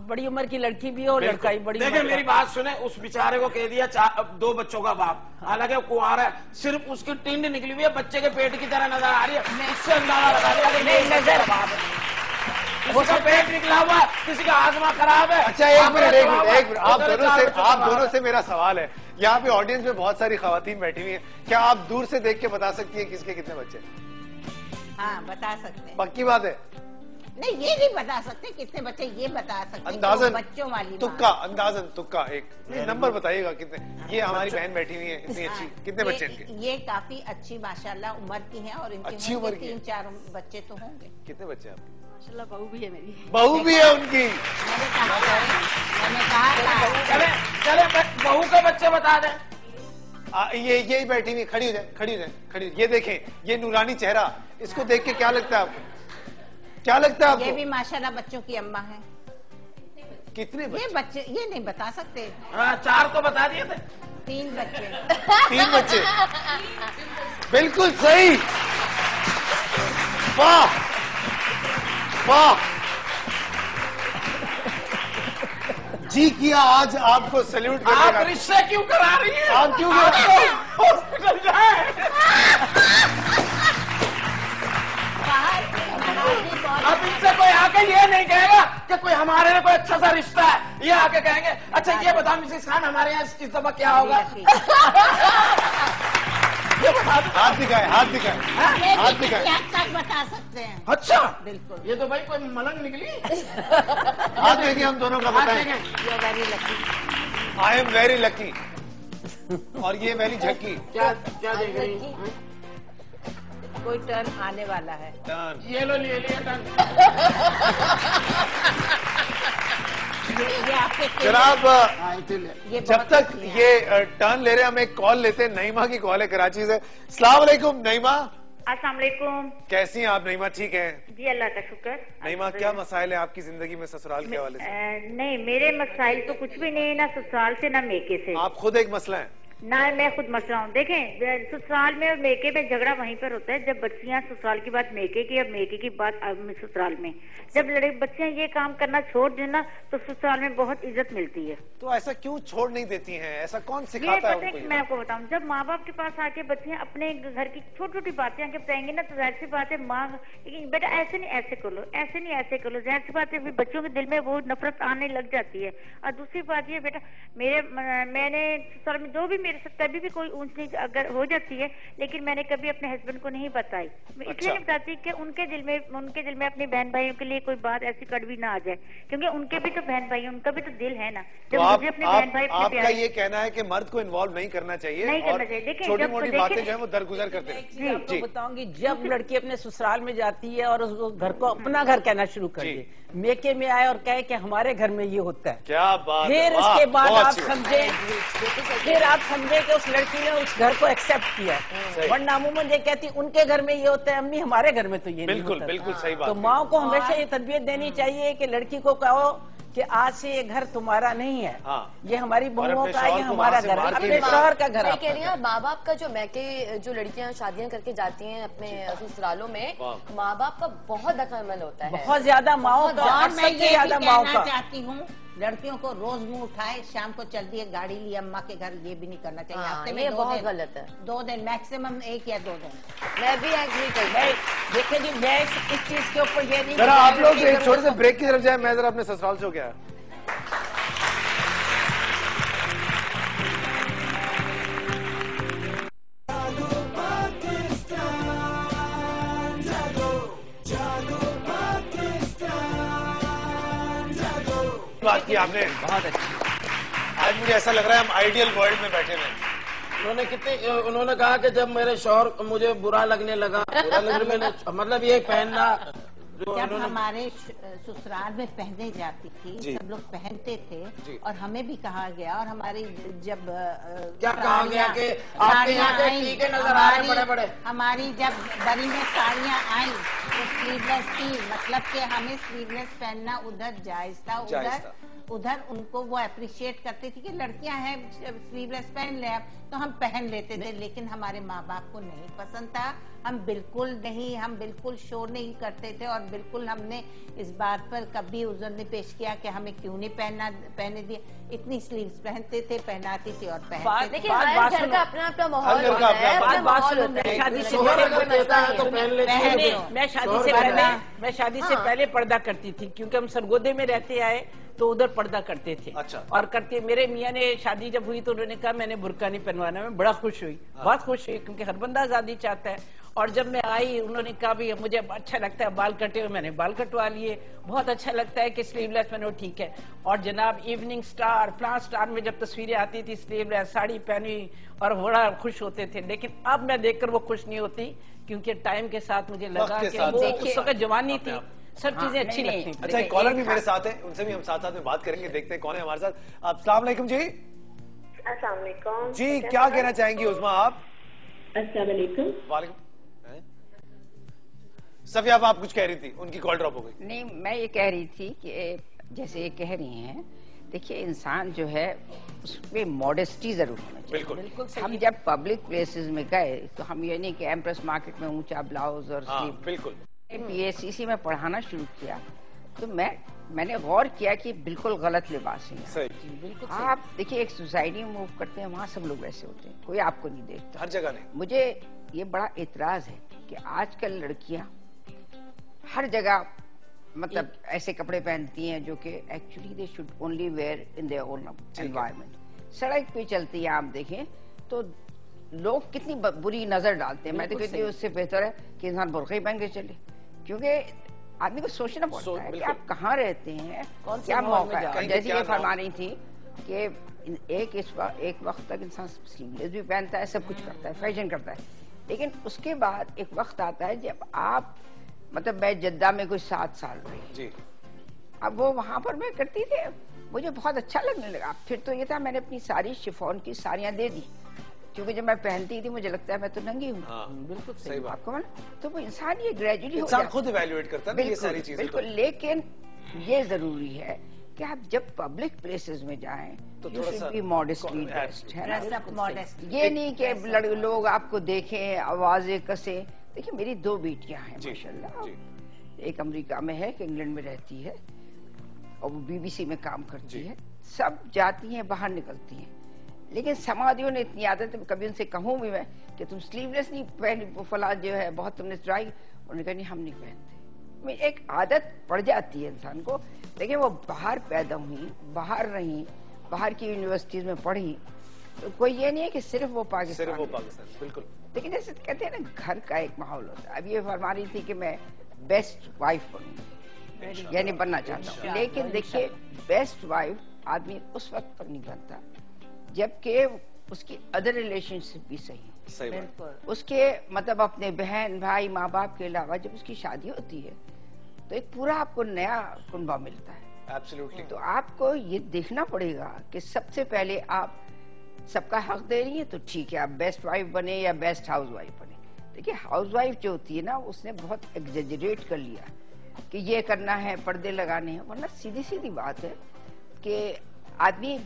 बड़ी उम्र की लड़की भी हो, लड़का ही बड़ी। देखिए मेरी बात सुने, उस बेचारे को कह दिया 2 बच्चों का बाप, हालांकि कुंवारा है, सिर्फ उसकी टिंड निकली हुई है, बच्चे के पेट की तरह नजर आ रही है। इससे अंदाजा लगा दिया नजर बाप है। उसका पेट निकला हुआ, किसी का आजमा खराब है। अच्छा एक मिनट आप दोनों से मेरा सवाल है। यहाँ पे ऑडियंस में बहुत सारी खवातीन बैठी हुई हैं, क्या आप दूर से देख के बता सकती हैं किसके कितने बच्चे? हाँ बता सकते हैं। पक्की बात है? नहीं ये नहीं बता सकते कितने बच्चे, ये बता सकते अंदाजन बच्चों वाली तुक्का एक नंबर बताइएगा कितने। ये हमारी बहन बैठी हुई है इतनी अच्छी, कितने बच्चे इनके? ये काफी अच्छी माशाल्लाह उम्र की है, और इनके अच्छी उम्र की 3-4 बच्चे तो होंगे। कितने बच्चे आपके? माशाल्लाह बहू भी है मेरी। बहू भी है उनकी? मैंने कहा चले बहू के बच्चे बता दें। यही बैठी हुई, खड़ी हो जाए। ये देखें, ये नूरानी चेहरा, इसको देख के क्या लगता है आपको? क्या लगता है आपको? ये भी माशाल्लाह बच्चों की अम्मा है। कितने बच्चे? ये बच्चे ये नहीं बता सकते। 4 तो बता दिए थे। 3 बच्चे। 3 बच्चे, बिल्कुल सही। वाह वाह जी किया, आज आपको सैल्यूट करने आप का। रिश्ते क्यों करा रही हैं? आप क्यों करा रही हैं? हॉस्पिटल जाए। अब इनसे कोई आके ये नहीं कहेगा कि कोई हमारे लिए कोई अच्छा सा रिश्ता है, ये आके कहेंगे अच्छा ये बताओ मिसेस खान हमारे यहाँ इस दफा क्या होगा? ये बता दो। हाथ दिखाए, हाथ दिखाए, हाथ दिखाए। तक बता सकते हैं। अच्छा बिल्कुल। ये तो भाई कोई मलंग निकली। हाथ देखिए, हम दोनों का बताएं। You're very lucky। I am very lucky. और ये वेरी झक्की। क्या क्या देख रही हैं? कोई टर्न आने वाला है। टर्न। ये लो ले लिया टर्न। ये आपके जनाब ये जब तक ये टर्न ले रहे हैं, हम एक कॉल लेते हैं। नईमा की कॉल है कराची से। अस्सलाम वालेकुम नईमा। अस्सलाम वालेकुम। कैसी हैं आप नईमा? ठीक हैं जी अल्लाह का शुक्र। नईमा, क्या मसाइल है आपकी जिंदगी में ससुराल के हवाले से? नहीं मेरे मसाइल तो कुछ भी नहीं है, ना ससुराल से ना मेके से। आप खुद एक मसला है। ना मैं खुद मसला हूँ। देखें ससुराल में और मेके में झगड़ा वहीं पर होता है जब बच्चियाँ ससुराल की बात मेके की और मेके की बात ससुराल में। जब बच्चियाँ ये काम करना छोड़ दें ना तो ससुराल में बहुत इज्जत मिलती है। तो ऐसा क्यों छोड़ नहीं देती हैं? ऐसा कौन ये सिखाता है पता है उनको? मैं आपको बताऊं, जब माँ बाप के पास आके बच्चियाँ अपने घर की छोटी छोटी बातें आके बताएंगे ना तो जाहिर सी बात है माँ बेटा ऐसे नहीं ऐसे कर लो, ऐसे नहीं ऐसे कर लो, जाहिर सी बात है बच्चों के दिल में वो नफरत आने लग जाती है। और दूसरी बात ये बेटा मैंने ससुराल में जो भी मेरे साथ कभी भी कोई ऊंच नीच अगर हो जाती है लेकिन मैंने कभी अपने हस्बैंड को नहीं बताई। मैं इसलिए नहीं बताती कि उनके दिल में अपने बहन भाइयों के लिए कोई बात ऐसी कड़वी ना आ जाए, क्योंकि उनके भी तो बहन भाई, उनका भी तो दिल है ना। जब तो मुझे अपने बहन भाई आपका ये कहना है कि मर्द को इन्वॉल्व नहीं करना चाहिए, नहीं करना चाहिए। देखिए छोटी जब मोटी बातें जो है वो दरगुजर करते हैं। जी आपको बताऊंगी, जब लड़की अपने ससुराल में जाती है और उस घर को अपना घर कहना शुरू कर दे, मेके में आए और कहे कि हमारे घर में ये होता है, क्या बात है। फिर उसके बाद आप समझे, फिर आप समझे कि उस लड़की ने उस घर को एक्सेप्ट किया। वरना अमूमन ये कहती उनके घर में ये होता है, अम्मी हमारे घर में तो ये नहीं होता। बिल्कुल सही बात। तो माँ को हमेशा ये तरबियत देनी चाहिए कि लड़की को कहो कि आज से ये घर तुम्हारा नहीं है, ये हमारी बहुओं का, ये हमारा घर है, अपने शोहर का घर। कह रही है माँ बाप का जो मैके जो लड़कियां शादियां करके जाती हैं अपने ससुरालों में, माँ बाप का बहुत दखलअंदाज होता है, बहुत ज्यादा माओ का। और मैं ये भी कहना चाहती हूँ लड़कियों को रोज मुंह उठाए, शाम को चल दिए गाड़ी ली अम्मा के घर, ये भी नहीं करना चाहिए। हफ्ते में बहुत गलत है। 2 दिन मैक्सिमम, 1 या 2 दिन। मैं भी एग्री करती हूँ। देखिए जी मैं इस चीज के ऊपर ये नहीं, जरा आप लोग एक छोटे से ब्रेक की तरफ जाए, मैं जरा अपने ससुराल से हो गया। बात की आपने बहुत अच्छी। आज मुझे ऐसा लग रहा है हम आइडियल वर्ल्ड में बैठे हैं। उन्होंने कहा कि जब मेरे शौहर मुझे बुरा लगने लगा, मतलब ये पहनना जब हमारे ससुराल में पहने जाती थी, सब लोग पहनते थे और हमें भी कहा गया, और हमारी जब क्या कहा गया कि आपके यहाँ के टीके नजर आ रहे बड़े बड़े, हमारी जब बड़ी में साड़ियाँ आई तो स्लीवलेस थी, मतलब कि हमें स्लीवलेस पहनना उधर जायज था, उधर उनको वो अप्रिशिएट करती थी कि लड़कियां हैं स्लीवलेस पहन ले, तो हम पहन लेते थे। लेकिन हमारे माँ बाप को नहीं पसंद था, हम बिल्कुल शो नहीं करते थे, और बिल्कुल हमने इस बात पर कभी उज़र नहीं पेश किया कि हमें क्यों नहीं पहने दिए। इतनी स्लीव्स पहनते थे, पहनाती थी और पहनते थे। देखिए हर घर का अपना अपना माहौल होता है, अपना माहौल होता है। शादी से मैं शादी से पहले पर्दा करती थी, क्योंकि हम सरगोदे में रहते आए तो उधर पर्दा करते थे। अच्छा। और करते, मेरे मियाँ ने शादी जब हुई तो उन्होंने कहा मैंने बुर्का नहीं पहनवाना। मैं बड़ा खुश हुई, बहुत खुश हुई, क्योंकि हर बंदा आजादी चाहता है। और जब मैं आई उन्होंने कहा भी मुझे अच्छा लगता है बाल कटे हुए, मैंने बाल कटवा लिए। बहुत अच्छा लगता है कि स्लीवलेस पहनो, ठीक है। और जनाब इवनिंग स्टार, प्लास स्टार में जब तस्वीरें आती थी स्लीवलेस साड़ी पहनी और बड़ा खुश होते थे। लेकिन अब मैं देखकर वो खुश नहीं होती, क्योंकि टाइम के साथ मुझे लगा कि वो उस वक्त जवानी थी, सब चीजें अच्छी लगती। अच्छा, एक कॉलर भी मेरे साथ है, उनसे भी हम साथ में बात करेंगे, देखते हैं कौन है हमारे साथ। अस्सलाम वालेकुम जी। अस्सलाम वालेकुम जी, क्या कहना चाहेंगी उस्मा आप? अस्सलाम वालेकुम। वालेकुम। सफिया आप कुछ कह रही थी, उनकी कॉल ड्रॉप हो गई। नहीं, मैं ये कह रही थी कि जैसे ये कह रही हैं, देखिए इंसान जो है उसमें मॉडेस्टी जरूर होना चाहिए। बिल्कुल। हम जब पब्लिक प्लेसेस में गए तो हम ये नहीं कि एम्प्रेस मार्केट में ऊंचा ब्लाउज और स्लीव, बिल्कुल PACC में पढ़ाना शुरू किया तो मैंने गौर किया कि बिल्कुल गलत लिबास है। बिल्कुल आप देखिए, एक सोसाइटी में मूव करते हैं, वहाँ सब लोग वैसे होते हैं, कोई आपको नहीं देखता। हर जगह नहीं। मुझे ये बड़ा एतराज है कि आजकल लड़कियां हर जगह मतलब ऐसे कपड़े पहनती हैं जो कि actually they should only wear in their own environment. सड़क पे चलती है, आप देखें तो लोग कितनी बुरी नजर डालते हैं। मैं तो कहती हूँ उससे बेहतर है कि इंसान बुर्का ही पहन के चले, क्योंकि आदमी को सोचना पड़ता है कि आप कहाँ रहते हैं, क्या मौका है। जैसे ये फरमा रही थी कि एक वक्त तक इंसान स्लीवलेस भी पहनता है, सब कुछ करता है, फैशन करता है, लेकिन उसके बाद एक वक्त आता है जब आप मतलब मैं जद्दा में कोई 7 साल रही, अब वो वहां पर मैं करती थी, मुझे बहुत अच्छा लगने लगा। फिर तो ये था मैंने अपनी सारी शिफॉन की साड़ियां दे दी, क्योंकि जब मैं पहनती थी मुझे लगता है मैं तो नंगी हूँ। बिल्कुल सही बात। आपको तो वो इंसान ये ग्रेजुअली इंसान खुद इवैल्यूएट करता है ये सारी चीजें। बिल्कुल, लेकिन ये जरूरी है कि आप जब पब्लिक प्लेसेस में जाएं तो थोड़ा सा मॉडेस्टली ड्रेस्ड है ना। ये नहीं कि लोग आपको देखें, आवाजें कसे। देखिए मेरी 2 बेटियां हैं माशाल्लाह, एक अमेरिका में है, एक इंग्लैंड में रहती है और वो BBC में काम करती है। सब जाती हैं, बाहर निकलती हैं, लेकिन समाधियों ने इतनी आदत है, कभी उनसे कहूँ भी मैं कि तुम स्लीवलेस नहीं पहन, फला जो है बहुत तुमने ट्राई, उन्होंने कहा नहीं हम नहीं पहनते। एक आदत पड़ जाती है इंसान को। लेकिन वो बाहर पैदा हुई, बाहर रही, बाहर की यूनिवर्सिटीज में पढ़ी, तो कोई ये नहीं है कि सिर्फ वो पाकिस्तान। बिल्कुल। लेकिन जैसे कहते हैं ना घर का एक माहौल होता है। अब ये फरमा रही थी कि मैं बेस्ट वाइफ बनूंगी, यानी बनना चाहता हूँ, लेकिन देखिए बेस्ट वाइफ आदमी उस वक्त तक नहीं बनता जबकि उसकी अदर रिलेशनशिप भी सही है। उसके मतलब अपने बहन भाई माँ बाप के अलावा जब उसकी शादी होती है तो एक पूरा आपको नया कुनबा मिलता है। एब्सोल्युटली। तो आपको ये देखना पड़ेगा कि सबसे पहले आप सबका हक दे रही है तो ठीक है, आप बेस्ट वाइफ बने या बेस्ट हाउस वाइफ बने। देखिए हाउस वाइफ जो होती है ना, उसने बहुत एग्जेजरेट कर लिया कि ये करना है, पर्दे लगाने हैं, वरना सीधी सीधी बात है कि आदमी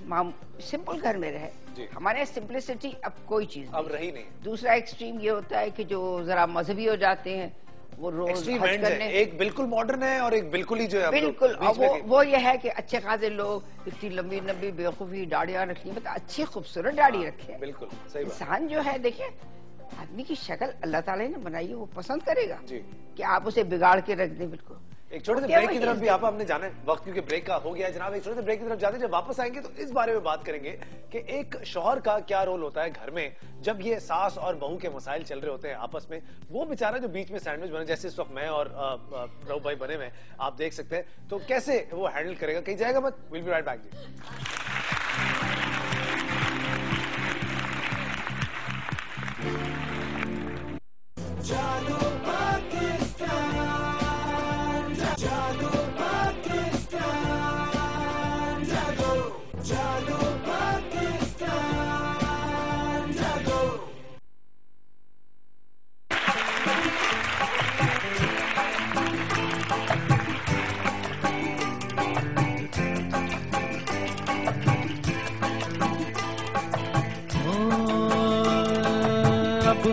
सिंपल घर में रहे। हमारे सिंपलिसिटी अब कोई चीज अब रही नहीं। दूसरा एक्सट्रीम ये होता है कि जो जरा मजहबी हो जाते हैं, वो रोज हज करने, एक बिल्कुल मॉडर्न है और एक बिल्कुल ही जो है बिल्कुल वो ये है कि अच्छे खासे लोग इतनी लंबी लंबी बेवकूफी दाढ़ियां रखी, मतलब अच्छी खूबसूरत दाढ़ी रखे। बिल्कुल सही बात। इंसान जो है देखिए आदमी की शक्ल अल्लाह ताला ने बनाई है, वो पसंद करेगा कि आप उसे बिगाड़ के रख दें। बिल्कुल। एक छोटे से ब्रेक की तरफ भी आप हमने जाना है, वक्त क्योंकि ब्रेक का हो गया है जनाब। एक छोटे से ब्रेक की तरफ जाते हैं, जब वापस आएंगे तो इस बारे में बात करेंगे कि एक शौहर का क्या रोल होता है घर में जब ये सास और बहू के मसाइल चल रहे होते हैं आपस में। वो बेचारा जो बीच में सैंडविच बने, जैसे इस वक्त मैं और रऊफ भाई बने हुए आप देख सकते हैं, तो कैसे वो हैंडल करेगा, कहीं जाएगा मत। विल बी राइट बैक जी।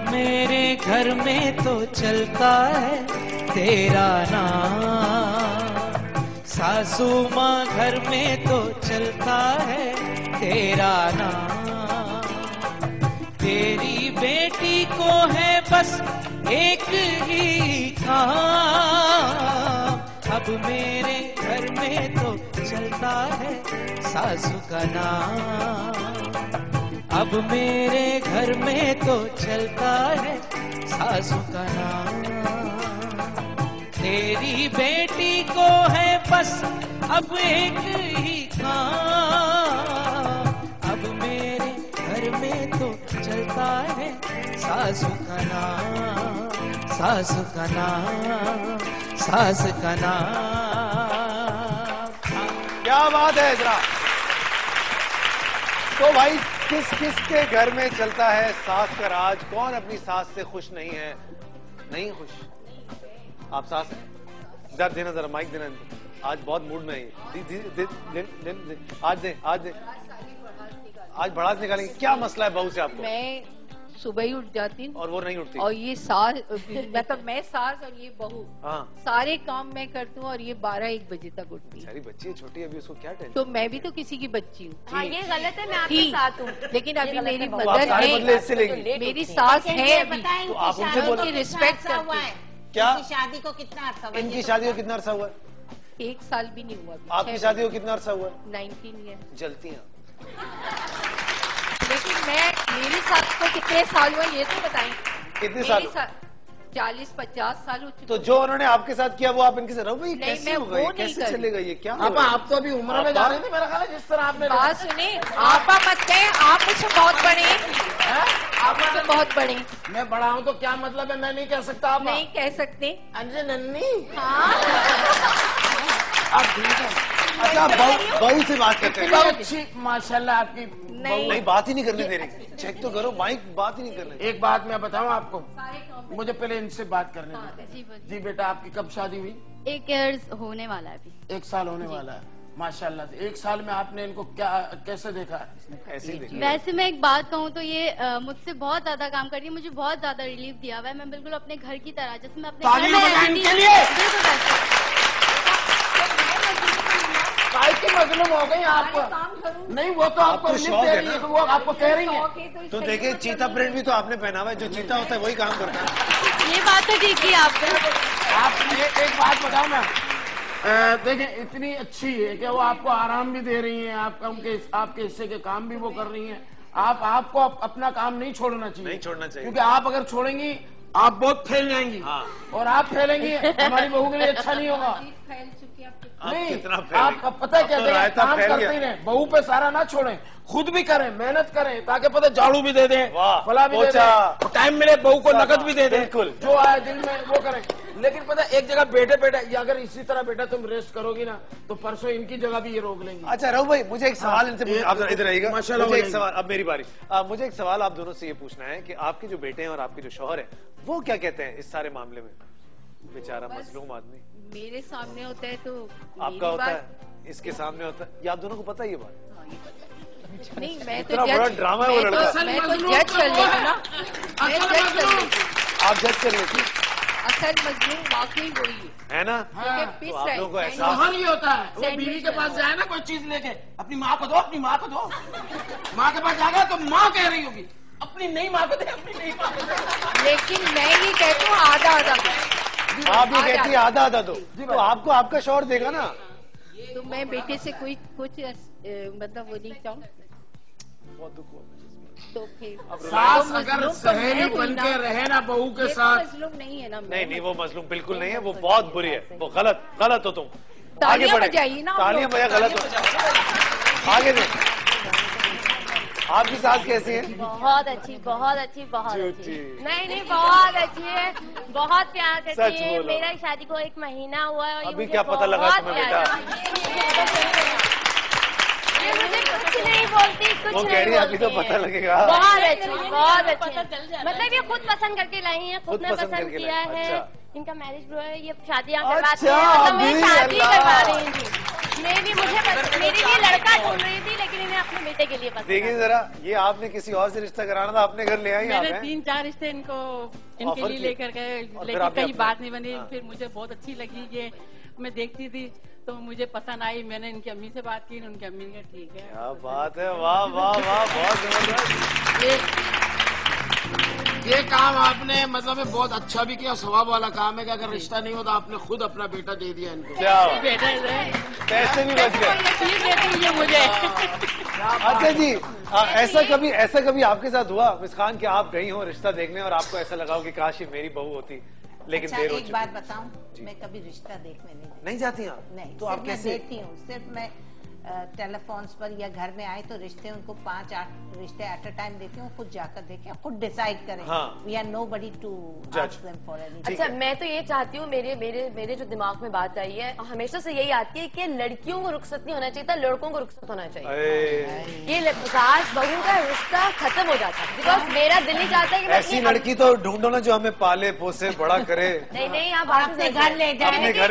मेरे घर में तो चलता है तेरा नाम, सासू माँ घर में तो चलता है तेरा नाम। तेरी बेटी को है बस एक ही काम, अब मेरे घर में तो चलता है सासू का नाम। अब मेरे घर में तो चलता है सासू का नाम। तेरी बेटी को है बस अब एक ही काम, अब मेरे घर में तो चलता है सासू का नाम, सासू का नाम, सास का नाम। क्या बात है जरा। तो भाई किस किस के घर में चलता है सास का राज? कौन अपनी सास से खुश नहीं है? नहीं खुश? आप सास हैं? इधर देना जरा, माइक देना। आज बहुत मूड में है। आज भड़ास निकालेंगे। क्या मसला है बहू से आपको? मैं सुबह ही उठ जाती हूँ और वो नहीं उठती। और ये सास मतलब मैं सास और ये बहू सारे काम मैं करती हूँ और ये 12-1 बजे तक उठती है। सारी बच्ची छोटी अभी उसको क्या टेंशन। तो मैं भी तो किसी की बच्ची हूँ। हाँ ये गलत है, मैं आपके साथ हूँ, लेकिन अभी मेरी तो मदर है, मेरी सास है अभी, तो आप उनसे बोलो रिस्पेक्ट करती है। क्या शादी को कितना अर्सा हुआ? इनकी शादी को कितना अर्सा हुआ? 1 साल भी नहीं हुआ। आपकी शादी को कितना अर्सा हुआ? 19 ईयर। जलती हैं लेकिन मेरी सास को कितने साल हुआ ये तो बताएं। कितने साल? 40-50 साल हो चुके। तो जो उन्होंने आपके साथ किया वो आप इनके साथ रहो, कैसे होगा ये, कैसे चलेगा ये? क्या आप तो अभी उम्र में जा रहे थे मेरा ख्याल है, जिस तरह आपने बात सुनी। आपा मत कहे, आप मुझसे बहुत बड़े, आप मुझसे बहुत बड़े। मैं बड़ा हूँ तो क्या मतलब है, मैं नहीं कह सकता। आप नहीं कह सकते। अंजय नन्नी। हाँ आप ठीक है। अच्छा बहू से बात करते हैं। अच्छी माशाल्लाह आपकी नहीं बात ही नहीं करने दे रही। चेक तो करो माइक, बात ही नहीं करने। एक बात मैं बताऊं आपको, मुझे पहले इनसे बात करने दो। जी बेटा आपकी कब शादी हुई? 1 ईयर होने वाला है अभी। 1 साल होने वाला है माशाल्लाह से। 1 साल में आपने इनको क्या कैसे देखा? ऐसे देखा। वैसे मैं एक बात कहूँ तो ये मुझसे बहुत ज्यादा काम करती है, मुझे बहुत ज्यादा रिलीफ दिया हुआ है। मैं बिल्कुल अपने घर की तरह, जैसे मैं अपने घर में मजलूम हो गई आप। नहीं वो तो आपको शौक है ना, वो आपको कह रही है। तो देखिए चीता प्रिंट भी तो आपने पहना हुआ है, जो चीता होता है वही काम करता है। ये बात तो ठीक है आपने। आप एक बात बताओ ना, देखिए इतनी अच्छी है कि वो आपको आराम भी दे रही हैं, आपके हिस्से के काम भी वो कर रही हैं। आपको अपना काम नहीं छोड़ना चाहिए। नहीं छोड़ना चाहिए, क्योंकि आप अगर छोड़ेंगी आप बहुत फैल जाएंगी। हाँ। और आप फैलेंगी हमारी बहू के लिए अच्छा नहीं होगा। नहीं आप पता है क्या करें, काम करते ही रहे, बहू पे सारा ना छोड़ें, खुद भी करें, मेहनत करें, ताकि पता झाड़ू भी दे दें, फला भी दे दें, टाइम मिले बहू को नकद भी दे दें, जो आए दिल में वो करें। लेकिन पता एक जगह बैठे अगर इसी तरह बेटा तुम रेस्ट करोगी ना तो परसों इनकी जगह भी ये रोक लेंगी। अच्छा राहुल भाई मुझे एक सवाल इनसे, आप इधर आइएगा। मुझे एक सवाल, अब मेरी बारी। मुझे एक सवाल आप दोनों से ये पूछना है कि आपके जो बेटे हैं और आपके जो शौहर है वो क्या कहते हैं इस सारे मामले में? बेचारा मजलूम आदमी मेरे सामने होता है तो आपका होता है, इसके सामने होता है, ये आप दोनों को पता है ये बात? नहीं मैं तो बड़ा ड्रामा है वो लड़का। मैं तो जज कर लेती हूँ ना, मैं जज कर लेती हूँ। आप जज कर लेती? असल मजलूम वाकई वही है ना। तो आप लोगों को एहसास ही होता है। वो बीवी के पास जाए ना कोई चीज लेके, अपनी माँ को दो, अपनी माँ को दो। माँ के पास जाएगा तो माँ कह रही होगी अपनी नहीं माँ को दे, अपनी नहीं माँ को दे। लेकिन मैं ये कहती हूँ आधा आप भी कहती है आधा दो, तो आपको आपका शौहर देगा ना। तो मैं बेटे से कुछ मतलब वो नहीं चाहूँ बहुत दुख हुआ तो फिर सास अगर सहेली बन के रहे ना बहू के साथ, मजलूम नहीं है ना। नहीं वो मजलूम बिल्कुल नहीं है, वो बहुत बुरी है, वो गलत हो तुम। आगे बढ़े ना, तालियां बजा, गलत हो आगे दे। आपकी सास कैसी है? बहुत अच्छी बहुत अच्छी बहुत अच्छी। नहीं बहुत अच्छी है, बहुत प्यार करती है। मेरा शादी को 1 महीना हुआ है। अभी क्या पता लगा तुम्हें बेटा? ये मुझे कुछ नहीं बोलती, कुछ वो कह रही है अभी तो पता लगेगा। बहुत अच्छी बहुत अच्छी। मतलब ये खुद पसंद करके लाई है, खुद ने पसंद किया है। इनका मैरिज ब्यूरो है, ये शादियाँ करवाते हैं, मतलब मैं शादी करवा रही थी। मेरी लिए लड़का ढूंढ रही थी, लेकिन इन्हें अपने बेटे के लिए पसंद। देखिए जरा, ये आपने किसी और से रिश्ता कराना था, अपने घर ले आई। मैंने 3-4 रिश्ते इनके लिए लेकर गए, लेकिन कहीं बात नहीं बनी। फिर मुझे बहुत अच्छी लगी ये, मैं देखती थी तो मुझे पसंद आई। मैंने इनकी अम्मी से बात की, उनकी अम्मी ने कहा ठीक है। क्या बात है, वाह वाह वाह, बहुत जबरदस्त। ये काम आपने मतलब बहुत अच्छा भी किया, सवाब वाला काम है कि अगर रिश्ता नहीं होता आपने खुद अपना बेटा दे दिया इनको। क्या बेटा पैसे भी बच गए मुझे। अच्छा जी, ऐसा कभी आपके साथ हुआ मिस्कान कि आप गई हो रिश्ता देखने और आपको ऐसा लगा हो कि काश ये मेरी बहू होती, लेकिन अच्छा, देर हो एक बात बताऊं, मैं कभी रिश्ता देखने नहीं जाती आप? नहीं, तो आप कैसे देखती हूँ? सिर्फ मैं टेलीफोन्स पर या घर में आए तो रिश्ते उनको 5-8 रिश्ते एट अ टाइम देती हूँ, खुद जाकर देखें, खुद डिसाइड करें। We are nobody to ask them for anything. अच्छा मैं तो ये चाहती हूँ, मेरे जो दिमाग में बात आई है हमेशा से यही आती है कि लड़कियों को रुखसत नहीं होना चाहिए था, लड़कों को रुखसत होना चाहिए। ये सास बहू का रिश्ता खत्म हो जाता है, बिकॉज मेरा दिल नहीं चाहता कि ऐसी लड़की तो ढूंढो ना जो हमें पाले पोसे बड़ा करे। नहीं आप अपने घर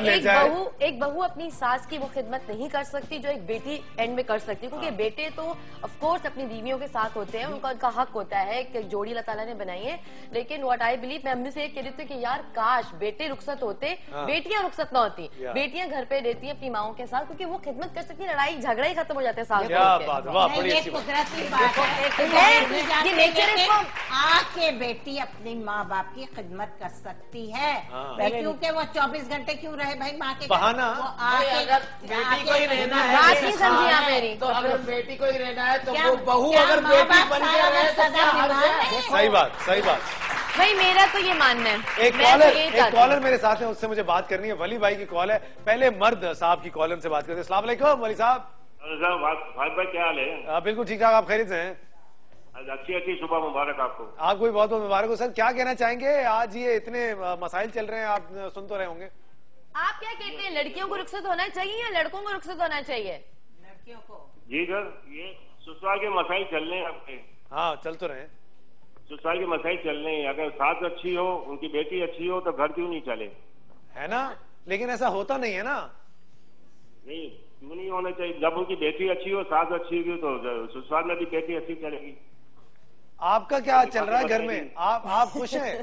ले जाए। एक बहू अपनी सास की वो खिदमत नहीं कर सकती जो एक बेटी एंड में कर सकती है, क्योंकि बेटे तो ऑफ कोर्स अपनी बीवियों के साथ होते हैं, उनका हक होता है कि जोड़ी अल्लाह ताला ने बनाई है। लेकिन व्हाट आई बिलीव, मैं अम्मी से कह रही थी कि यार काश बेटे रुखसत होते, बेटियां रुखसत ना होती, बेटियां घर पे रहती है अपनी माओ के साथ, क्योंकि वो खिदमत कर सकती है, लड़ाई झगड़ा ही खत्म हो जाते हैं साथ में। आके बेटी अपनी माँ बाप की खिदमत कर सकती है, क्योंकि वो 24 घंटे क्यों रहे भाई माँ के बहाना। अगर बेटी को ही रहना है, बात नहीं समझी आप मेरी, तो अगर बेटी को ही रहना है तो वो बहू अगर बेटी बन के रहे तो सही बात, सही बात। भाई मेरा तो ये मानना है। एक कॉलर मेरे साथ है, उससे मुझे बात करनी है। वली भाई की कॉल है, पहले मर्द साहब की कॉलर से बात करते हैं। अस्सलाम वालेकुम वली साहब। भाई क्या हाल है? बिल्कुल ठीक ठाक, आप खैरियत से हैं? अच्छी सुबह मुबारक आपको। आपको भी बहुत बहुत मुबारक हो सर। क्या कहना चाहेंगे, आज ये इतने मसाइल चल रहे हैं, आप सुन तो रहे होंगे। आप क्या कहते हैं, लड़कियों को रुखसत होना चाहिए या लड़कों को रुखसत होना चाहिए? लड़कियों को। जी सर, ये ससुराल के मसाइल चल रहे हैं आपके। हाँ चल तो रहे, ससुराल के मसाइल चल रहे हैं। अगर सास अच्छी हो, उनकी बेटी अच्छी हो तो घर क्यों नहीं चले, है ना? लेकिन ऐसा होता नहीं है ना। नहीं, क्यों नहीं होना चाहिए? जब उनकी बेटी अच्छी हो, सास अच्छी होगी तो ससुराल में भी बेटी अच्छी चलेगी। आपका क्या चल रहा है घर में? आप खुश हैं?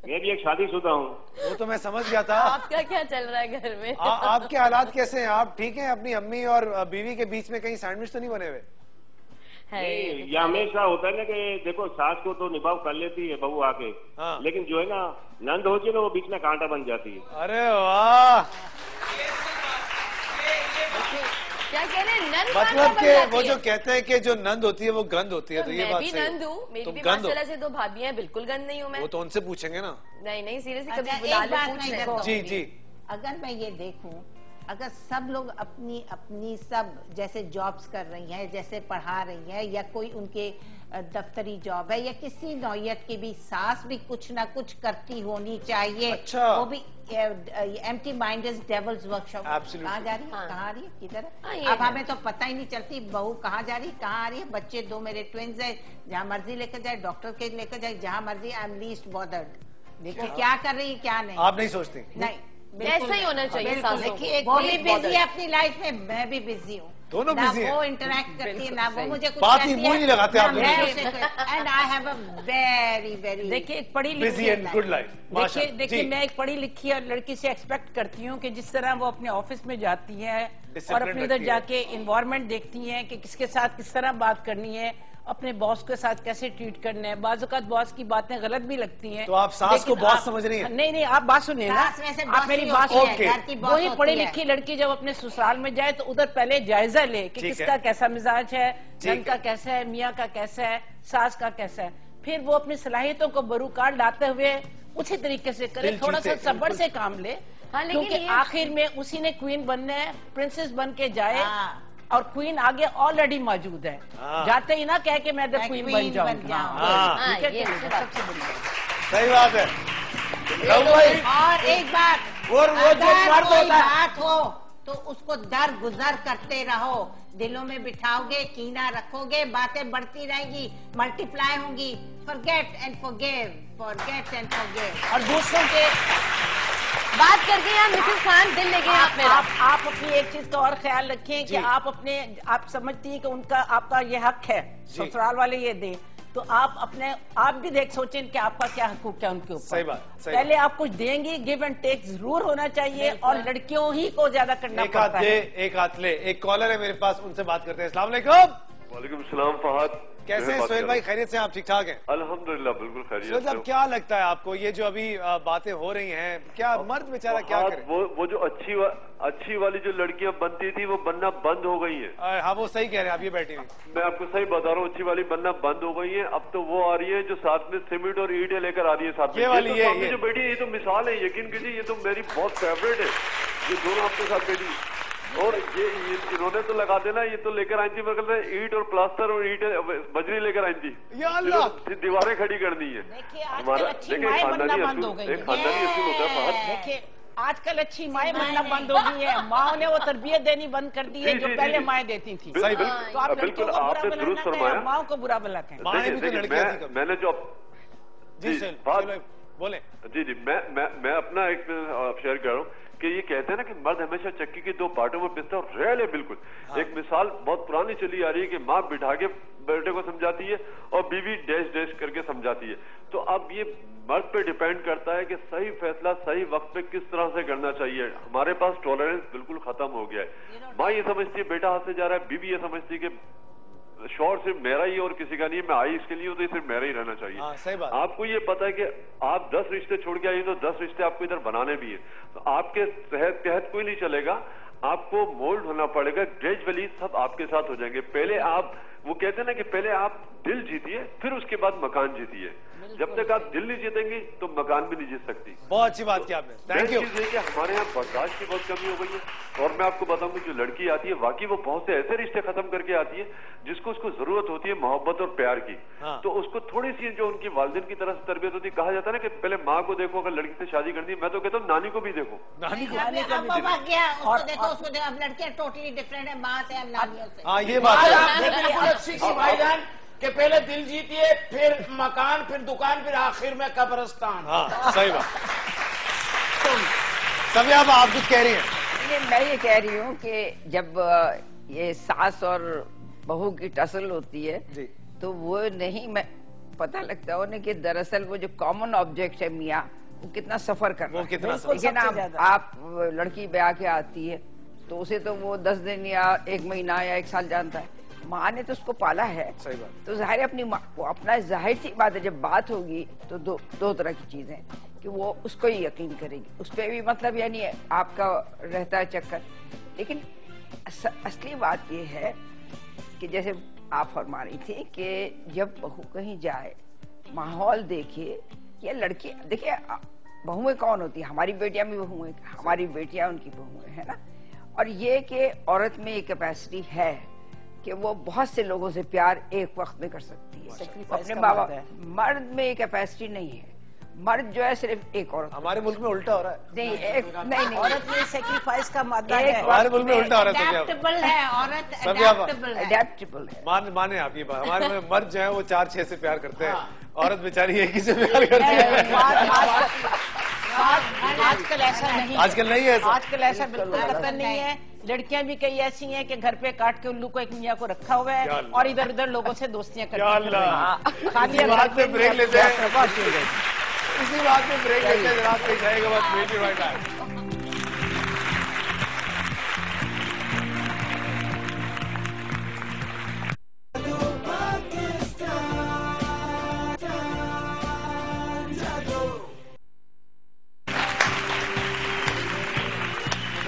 मैं भी एक शादीशुदा हूँ। वो तो मैं समझ गया था। आपका क्या चल रहा है घर में? आपके हालात कैसे हैं? आप ठीक हैं? अपनी अम्मी और बीवी के बीच में कहीं सैंडविच तो नहीं बने हुए? नहीं, ये हमेशा होता है ना कि देखो सास को तो निभाव कर लेती है बहू आके, लेकिन जो है ना नंद होती है ना, वो बीच में कांटा बन जाती है। अरे वाह, क्या कह रहे हैं? नंद मतलब कि वो जो कहते हैं कि जो नंद होती है वो गंद होती है, तो ये बात सही है। मैं भी नंद हूँ, मेरी भी माशाल्लाह से 2 भाभियां, बिल्कुल गंद नहीं हूँ मैं। वो तो उनसे पूछेंगे ना। नहीं सीरियसली, अच्छा, कभी बुला लो, पूछ देखो, जी जी। अगर मैं ये देखूं, अगर सब लोग अपनी अपनी सब जैसे जॉब्स कर रही हैं, जैसे पढ़ा रही हैं, या कोई उनके दफ्तरी जॉब है या किसी नौयत की भी, सास भी कुछ ना कुछ करती होनी चाहिए। अच्छा। वो भी empty mind is devils workshop. कहाँ जा रही है, कहाँ आ रही है, किधर? अब हमें तो पता ही नहीं चलती बहू कहाँ जा रही, कहाँ आ रही है। बच्चे 2 मेरे ट्विन्स है, जहाँ मर्जी लेकर जाए, डॉक्टर के लेकर जाए, जहाँ मर्जी। I am least bothered. देखिए क्या कर रही है क्या नहीं। आप नहीं सोचती? नहीं, ऐसा ही होना चाहिए। देखिए वो भी बिजी है अपनी लाइफ में, मैं भी बिजी हूँ, दोनों बिजी हैं। वो इंटरेक्ट करती है ना वो मुझे कुछ बात ही मुंह नहीं लगाते आप। And I have a very very, देखिए एक पढ़ी बिजी एंड गुड लाइफ। देखिए मैं एक पढ़ी लिखी लड़की से एक्सपेक्ट करती हूँ कि जिस तरह वो अपने ऑफिस में जाती है और अपने इधर जाके इन्वायरमेंट देखती है कि किसके साथ किस तरह बात करनी है, अपने बॉस के साथ कैसे ट्रीट करना है। बाज़ औक़ात बॉस की बातें गलत भी लगती हैं। तो आप सास को बॉस समझ रही हैं? नहीं, आप बात सुनिए ना, आप मेरी बात सुनिए। वही पढ़ी लिखी लड़की जब अपने ससुराल में जाए तो उधर पहले जायजा ले कि किसका कैसा मिजाज है, नंद का कैसा है, मियाँ का कैसा है, सास का कैसा है। फिर वो अपनी सलाहियतों को बरूकार लाते हुए उसी तरीके से करे, थोड़ा सा सब्र से काम ले। क्योंकि आखिर में उसी ने क्वीन बनना है, प्रिंसेस बन के जाए, और क्वीन आगे ऑलरेडी मौजूद है। जाते ही ना कह के मैं द क्वीन बन जाऊंगी। सही बात है। और एक बात, वो जो बात हो तो उसको दर गुजर करते रहो, दिलों में बिठाओगे, कीना रखोगे, बातें बढ़ती रहेंगी, मल्टीप्लाई होंगी। Forget and forgive, forget and forgive. और दूसरों के बात करके यार मिसेस खान दिल ले गए आप मेरा। आप अपनी एक चीज का और ख्याल रखें कि आप समझती हैं कि उनका आपका ये हक है, ससुराल वाले ये दें, तो आप भी देख सोचें कि आपका क्या हकूक है उनके ऊपर। सही बात। पहले आप कुछ देंगी, गिव एंड टेक जरूर होना चाहिए, और लड़कियों ही को ज्यादा करना पड़ता है। एक हाथ ले। एक कॉलर है मेरे पास, उनसे बात करते हैं। अस्सलाम वालेकुम। वालेकुम सलाम फहद, कैसे हैं सोहेल भाई? खैरियत से? आप ठीक ठाक हैं? अल्हम्दुलिल्लाह बिल्कुल खैरियत। सोहेल साहब क्या लगता है आपको, ये जो अभी बातें हो रही हैं, क्या मर्द बेचारा क्या करे? वो जो अच्छी वाली जो लड़कियां बनती थी वो बनना बंद हो गई है। हाँ वो सही कह रहे हैं आप, ये बैठी हुई। मैं आपको सही बता रहा हूँ, अच्छी वाली बनना बंद हो गई है। अब तो वो आ रही है जो साथ में सीमेंट और ईंटें लेकर आ रही है साथ में। ये जो बेटी है, ये तो मिसाल है, यकीन कीजिए ये तो मेरी बहुत फेवरेट है, ये दोनों आपके साथ बेटी। और ये इन्होंने तो लगा देना, ये तो लेकर आई थी ईंट और प्लास्टर और ईंट बजरी लेकर आई थी, दीवारें खड़ी करनी है। हमारा देखिए खानदानी असूल होता है। देखिए आजकल अच्छी माएँ बनना बंद हो गई है, माँ ने वो तरबियत देनी बंद कर दी है जो पहले माएँ देती थी। तो आप बिल्कुल आपने दुरुस्त फरमाया, माँ को बुरा भला कहें। मैंने जो बोले जी, मैं अपना एक शेयर कर रहा हूँ कि ये कहते हैं ना कि मर्द हमेशा चक्की के 2 पार्टों में पिसता है, और रियल है बिल्कुल। एक मिसाल बहुत पुरानी चली आ रही है कि माँ बिठा के बेटे को समझाती है और बीवी डैश डैश करके समझाती है। तो अब ये मर्द पे डिपेंड करता है कि सही फैसला सही वक्त पे किस तरह से करना चाहिए। हमारे पास टॉलरेंस बिल्कुल खत्म हो गया है। माँ ये समझती है बेटा हाथ से जा रहा है, बीवी ये समझती है कि शोर सिर्फ मेरा ही और किसी का नहीं, मैं आई इसके लिए हूं तो सिर्फ मेरा ही रहना चाहिए। सही बात। आपको ये पता है कि आप 10 रिश्ते छोड़ के आइए तो 10 रिश्ते आपको इधर बनाने भी है, तो आपके तहत कोई नहीं चलेगा, आपको मोल्ड होना पड़ेगा। ग्रेजुअली सब आपके साथ हो जाएंगे। पहले आप, वो कहते हैं ना कि पहले आप दिल जीतिए फिर उसके बाद मकान जीतिए। जब तक आप दिल नहीं जीतेंगे तो मकान भी नहीं जीत सकती। बहुत अच्छी बात की आपने, थैंक यू। चीज है कि हमारे यहाँ बर्दाश्त की बहुत कमी हो गई है, और मैं आपको बताऊंगी जो लड़की आती है वाकई वो बहुत से ऐसे रिश्ते खत्म करके आती है जिसको उसको जरूरत होती है मोहब्बत और प्यार की। तो उसको थोड़ी सी जो उनकी वालिदैन की तरफ से तरबियत होती है, कहा जाता है ना कि पहले माँ को देखो, अगर लड़की से शादी करनी है, मैं तो कहता हूँ नानी को भी देखो। नानी को अब लड़कियां टोटली डिफरेंट है माँ से, अब नानियों से। हाँ ये बात है भाईजान कि पहले दिल जीतिए फिर मकान फिर दुकान फिर आखिर में कब्रिस्तान। हाँ सही बात। सभी आप कुछ कह रही हैं? मैं ये कह रही हूँ कि जब ये सास और बहू की टसल होती है तो वो नहीं मैं पता लगता है उन्हें कि दरअसल वो जो कॉमन ऑब्जेक्ट है मियाँ वो कितना सफर कर रहा है। लेकिन आप लड़की ब्याह के आती है तो उसे तो वो 10 दिन या 1 महीना या 1 साल जानता है, माँ ने तो उसको पाला है। सही बात। तो जाहिर अपनी माँ को अपना, जाहिर सी बात है जब बात होगी तो दो तरह की चीजें कि वो उसको ही यकीन करेगी, उस पर भी मतलब यानी आपका रहता है चक्कर। लेकिन असली बात ये है कि जैसे आप फरमा रही थी कि जब बहू कहीं जाए माहौल देखिए, ये लड़की देखिए बहुएं कौन होती है, हमारी बेटियां भी बहुएं, हमारी बेटियां उनकी बहुएं है ना। और ये कि औरत में ये कैपेसिटी है कि वो बहुत से लोगों से प्यार एक वक्त में कर सकती है, अपने बाबा। मर्द में ये कैपेसिटी नहीं है, मर्द जो है सिर्फ एक औरत। हमारे मुल्क में उल्टा हो रहा है। नहीं औरत में सेक्रीफाइस का मादा है, हमारे मुल्क में उल्टा हो रहा है। एडेप्टेबल है औरत, एडेप्टेबल है। माने आप ये बात, हमारे में मर्द जो है वो 4-6 से प्यार करते हैं, औरत बेचारी एक ही से प्यार करती है। आजकल ऐसा नहीं, आजकल नहीं है, आजकल ऐसा बिल्कुल कतई नहीं है। लड़कियां भी कई ऐसी हैं कि घर पे काट के उल्लू को एक मियाँ को रखा हुआ है और इधर उधर लोगों से दोस्तियां करती हैं। बात में ब्रेक लेते हैं, इसी बात में ब्रेक लेते हैं। रात में जाएगा बस मेल भी बैठा।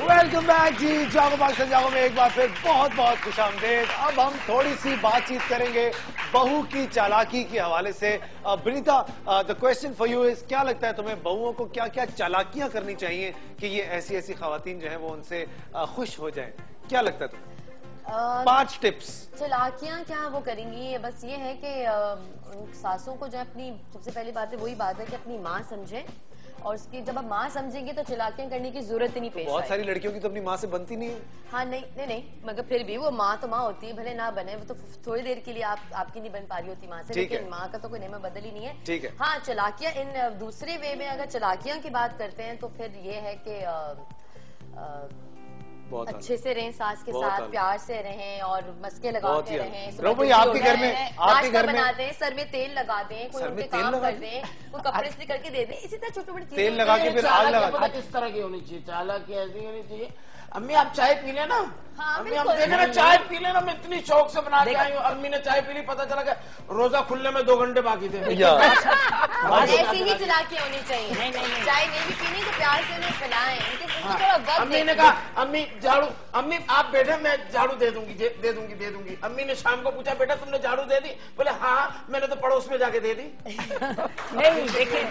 वेलकम बैक जी, जागो पाकिस्तान जागो में एक बार फिर बहुत बहुत खुशामदीद। अब हम थोड़ी सी बातचीत करेंगे बहू की चालाकी के हवाले से। ब्रीता, the question for you is, क्या लगता है तुम्हें बहुओं को क्या क्या चालाकियां करनी चाहिए कि ये ऐसी ऐसी खवातीन जो है वो उनसे खुश हो जाए? क्या लगता है तुम्हें? 5 टिप्स। चालाकियां क्या वो करेंगी, बस ये है कि सासों को जो अपनी, सबसे पहली बात है वही बात है कि अपनी माँ समझे, और उसकी जब आप माँ समझेंगे तो चालाकियां करने की जरूरत ही नहीं पेश। बहुत सारी लड़कियों की तो अपनी माँ से बनती नहीं है। हाँ नहीं, मगर फिर भी वो माँ तो माँ होती है, भले ना बने, वो तो थोड़ी देर के लिए आपकी नहीं बन पा रही होती माँ से, लेकिन माँ का तो कोई नेम बदल ही नहीं है। ठीक है। हाँ, चालाकियां इन दूसरे वे में अगर चालाकियां की बात करते हैं तो फिर ये है कि अच्छे से रहें, सास के साथ प्यार से रहें और मस्के लगाते रहें। आपके घर में नाश्ता बना दें, सर में तेल लगा दें, कोई उनके काम कर दें, कोई कपड़े इस्त्री करके दे दें, इसी तरह छोटी बड़ी तेल लगा के फिर आग लगा। किस तरह की होनी चाहिए चालाकी? ऐसी होनी चाहिए, अम्मी आप चाय पी लेना। हाँ, अम्मी हम देखे ना चाय पी लेना, मैं इतनी शौक से बना के आई हूँ। अम्मी ने चाय पी ली, पता चला कि रोजा खुलने में 2 घंटे बाकी थे। ऐसी ही चालाकियां होनी चाहिए। चाय नहीं भी पीनी तो प्यार से उन्हें पिलाएं। अम्मी ने कहा अम्मी झाड़ू, अम्मी आप बैठे मैं झाड़ू दे दूंगी। अम्मी ने शाम को पूछा बेटा तुमने झाड़ू दे दी? बोले हाँ, मैंने तो पड़ोस में जाके दे दी। नहीं देखिए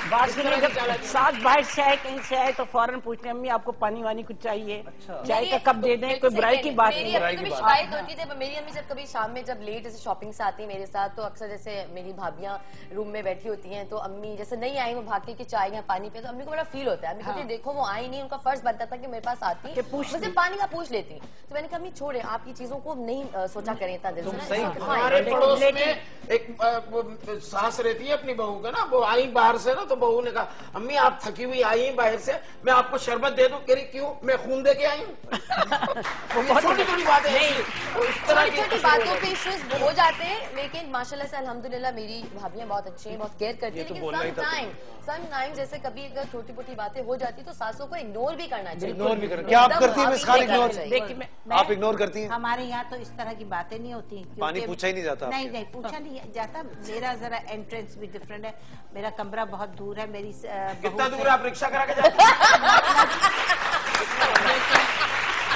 बात सुनिए, जब साथ बाहर से आए कहीं से आए तो फौरन पूछते अम्मी आपको पानी वानी कुछ चाहिए? चाय का कप दे दें, कोई बुराई की बात नहीं। मेरी अम्मी शिकायत होती है, मेरी अम्मी जब कभी शाम में जब लेट जैसे शॉपिंग से आती है मेरे साथ, तो अक्सर जैसे मेरी भाभियां रूम में बैठी होती हैं तो अम्मी जैसे नहीं आई, वो भागती कि चाय या पानी पे, तो अम्मी को बड़ा फील होता है। अम्मी कहती देखो वो आई नहीं, उनका फर्ज बनता था कि मेरे पास आती मुझे पानी का पूछ लेती। तो मैंने कहा अम्मी छोड़े, आप ये चीजों को नहीं सोचा करें इतना दिल से। हमारे पड़ोस में एक सास रहती है अपनी बहू का ना, वो आई बाहर से ना तो तो बहू ने कहा, अम्मी आप थकी हुई आई हैं बाहर से, मैं आपको शरबत दे दूं। कह रही क्यों, मैं खून दे के आई हूँ। छोटी छोटी बातें नहीं, इस तरह की छोटी बातों पे इश्यूज हो जाते हैं, लेकिन माशाल्लाह से अल्हम्दुलिल्लाह मेरी भाभियां बहुत अच्छी हैं, बहुत केयर करती हैं। लेकिन समटाइम जैसे कभी अगर छोटी मोटी बातें हो जाती तो सासों को इग्नोर भी करना चाहिए। इग्नोर भी करना। क्या आप करती हैं मिस खान इग्नोर? आप इग्नोर करती हैं? हमारे यहाँ तो इस तरह की बातें नहीं होती। पानी पूछा ही नहीं जाता? नहीं पूछा नहीं जाता। मेरा जरा एंट्रेंस भी डिफरेंट है, मेरा कमरा बहुत दूर है। मेरी कितना दूर है? आप रिक्शा करा के जाते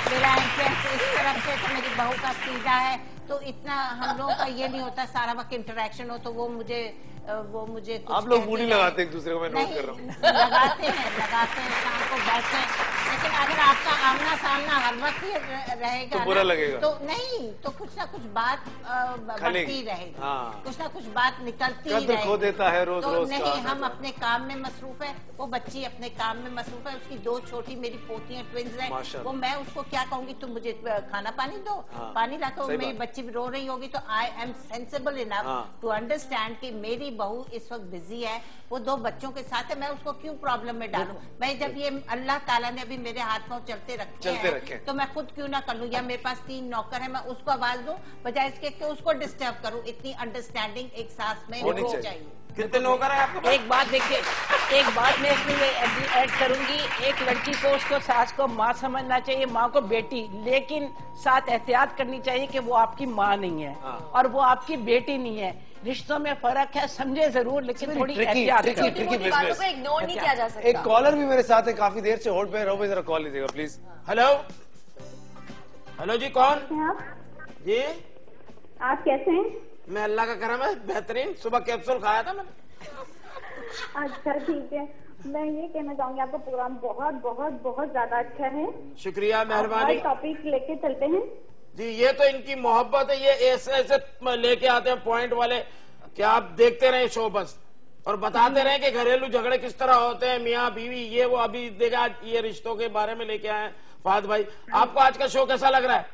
मेरा एंट्रेंस इस तरफ से, तो मेरी बहू का सीधा है, तो इतना हम लोगों का ये नहीं होता सारा वक्त इंटरेक्शन हो, तो वो मुझे कुछ आप लोग मूडी लगाते एक दूसरे को, मैं नोट कर रहा हूँ। लगाते हैं शाम को बैठते हैं, लेकिन अगर आपका आमना सामना हर वक्त ही रहेगा तो बुरा लगेगा। तो नहीं, तो कुछ ना कुछ बात बढ़ती रहेगी। हाँ। कुछ ना कुछ बात निकलती ही रहेगी। खो देता है रोज तो रोज नहीं, हम अपने काम में मसरूफ है, वो बच्ची अपने काम में मसरूफ है। उसकी 2 छोटी मेरी पोतियां ट्विंस हैं, वो मैं उसको क्या कहूंगी, तुम मुझे खाना पानी दो। पानी लाकर मेरी बच्ची भी रो रही होगी, तो I am sensible enough to understand कि मेरी बहू इस वक्त बिजी है, वो 2 बच्चों के साथ है, मैं उसको क्यों प्रॉब्लम में डालूं। मैं जब ये अल्लाह ताला ने अभी मेरे हाथ पांव चलते रखे हैं, तो मैं खुद क्यों ना कर लूं। या मेरे पास 3 नौकर है, मैं उसको आवाज दूं बजाय इसके कि उसको डिस्टर्ब करूं। इतनी अंडरस्टैंडिंग एक सास में होनी चाहिए। कितने नौकर है आपके? एक बात देखिए, एक बात मैं इसमें ऐड करूंगी, एक लड़की को उसको सास को माँ समझना चाहिए, माँ को बेटी, लेकिन साथ एहतियात करनी चाहिए कि वो आपकी माँ नहीं है और वो आपकी बेटी नहीं है। रिश्तों में फर्क है, समझे जरूर, लेकिन थोड़ी एहतियात करें। बातों को इग्नोर नहीं किया जा सकता। एक कॉलर भी मेरे साथ है, काफी देर से होल्ड पे रहो, जरा कॉल लीजिएगा प्लीज। हेलो हेलो जी, कौन जी? आप कैसे हैं? मैं अल्लाह का करम है बेहतरीन, सुबह कैप्सूल खाया था मैंने। अच्छा ठीक है, मैं ये कहना चाहूंगी आपका प्रोग्राम बहुत बहुत बहुत ज्यादा अच्छा है। शुक्रिया, मेहरबानी। टॉपिक लेके चलते हैं जी, ये तो इनकी मोहब्बत है, ये ऐसे ऐसे लेके आते हैं पॉइंट वाले कि आप देखते रहे शो बस, और बताते रहे कि घरेलू झगड़े किस तरह होते हैं, मियाँ बीवी ये वो। अभी देखा ये रिश्तों के बारे में लेके आए हैं फहद भाई। आपको आज का शो कैसा लग रहा है?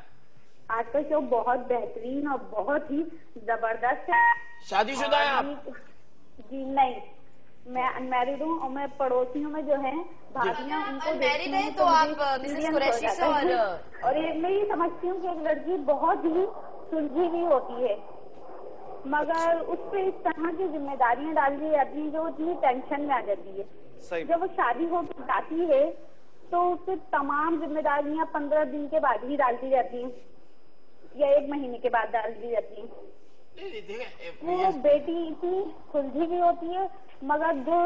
आज का शो बहुत बेहतरीन और बहुत ही जबरदस्त है। शादीशुदा है आप? जी नहीं, मैं अनमैरिड हूँ, और मैं पड़ोसियों में जो है भाभियाँ उनको मैरिड है, तो आप मिसेस कुरैशी से और ये मैं ये समझती हूँ कि एक लड़की बहुत ही सुलझी हुई होती है, मगर उस पर इस तरह की जिम्मेदारियां डाल दी जाती हैं जो इतनी टेंशन में आ जाती है। जब वो शादी हो जाती है तो उससे तमाम जिम्मेदारियां 15 दिन के बाद ही डाल दी जाती हैं या 1 महीने के बाद डाल दी जाती हैं। वो बेटी इतनी सुलझी भी होती है, मगर जो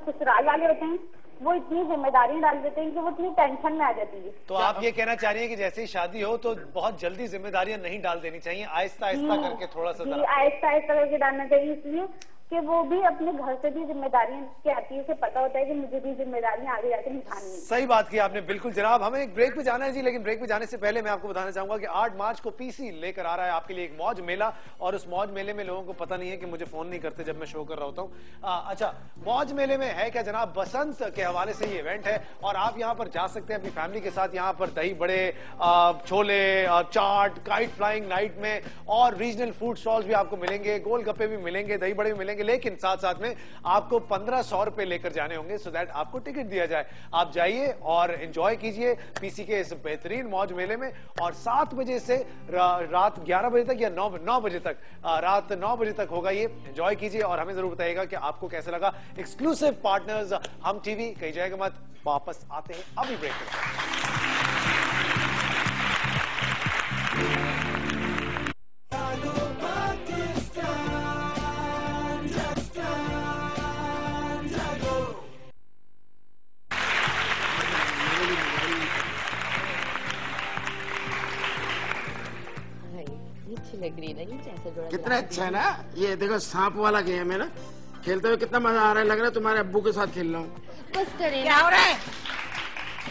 ससुराल वाले होते हैं वो इतनी जिम्मेदारियां डाल देते हैं कि वो इतनी टेंशन में आ जाती है। तो आप ये कहना चाह रही हैं कि जैसे ही शादी हो तो बहुत जल्दी जिम्मेदारियां नहीं डाल देनी चाहिए, आहिस्ता आहिस्ता करके थोड़ा सा आहिस्ता आहिस्ता करके डालना चाहिए, इसलिए कि वो भी अपने घर से भी जिम्मेदारियां के आती है, उसे पता होता है कि मुझे भी जिम्मेदारियां आगे जाके निभानी है। सही बात की आपने, बिल्कुल जनाब। हमें एक ब्रेक पे जाना है जी, लेकिन ब्रेक पे जाने से पहले मैं आपको बताना चाहूंगा कि 8 मार्च को पीसी लेकर आ रहा है आपके लिए एक मौज मेला, और उस मौज मेले में लोगों को पता नहीं है कि मुझे फोन नहीं करते जब मैं शो कर रहा होता हूँ। अच्छा, मौज मेले में है क्या जनाब, बसंत के हवाले से ये इवेंट है, और आप यहाँ पर जा सकते हैं अपनी फैमिली के साथ। यहाँ पर दही बड़े, छोले, चाट, काइट फ्लाइंग नाइट में, और रीजनल फूड स्टॉल्स भी आपको मिलेंगे, गोलगप्पे भी मिलेंगे, दही बड़े भी मिलेंगे, लेकिन साथ साथ में आपको 1500 रुपए लेकर जाने होंगे, सो दैट आपको टिकट दिया जाए। आप जाइए और एंजॉय कीजिए पीसी के इस बेहतरीन मौज मेले में, और 7 बजे से रात 11 बजे तक या 9 बजे तक, रात 9 बजे तक होगा ये। एंजॉय कीजिए और हमें जरूर बताइएगा कि आपको कैसा लगा। एक्सक्लूसिव पार्टनर्स हम टीवी, कहीं जाएगा मत। वापस आते हैं अभी ब्रेक में। लग रही है कितना अच्छा है ना ये। देखो सांप वाला गेम है ना, खेलते हुए कितना मजा आ रहा है, लग रहा है तुम्हारे अब्बू के साथ खेल रहा हूँ। बस करें, क्या हो रहा है?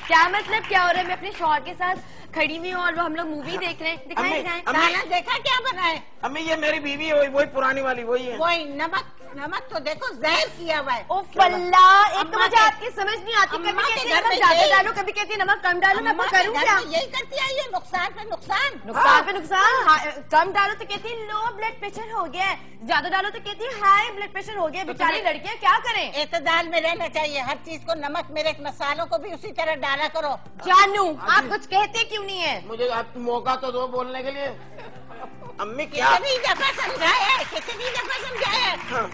क्या मतलब क्या हो रहा है? मैं अपने शौहर के साथ खड़ी हुई हूँ और वो हम लोग मूवी देख रहे हैं। दिखाएं खाना देखा क्या बना है? अम्मी ये मेरी बीवी है, वही पुरानी वाली, वही है। वही नमक नमक तो देखो जहर किया हुआ है। अल्लाह, एक तो मुझे आपकी समझ नहीं आती, कभी कहती है नमक ज्यादा डालो, कभी कहती है नमक कम डालो, मैं करूँ क्या? यही करती आई है, नुकसान पे नुकसान, नुकसान पे नुकसान। कम डालो तो कहती है लो ब्लड प्रेशर हो गया है, ज्यादा डालो तो कहती है हाई ब्लड प्रेशर हो गया। बेचारी लड़कियां क्या करें? एतदाल में रहना चाहिए, हर चीज को नमक मिर्च मसालों को भी उसी तरह डाला करो। जानू आप कुछ कहते क्यों नहीं है? मुझे आप मौका तो दो बोलने के लिए। अम्मी क्या कितनी दफा समझाया, कितनी दफा समझाया,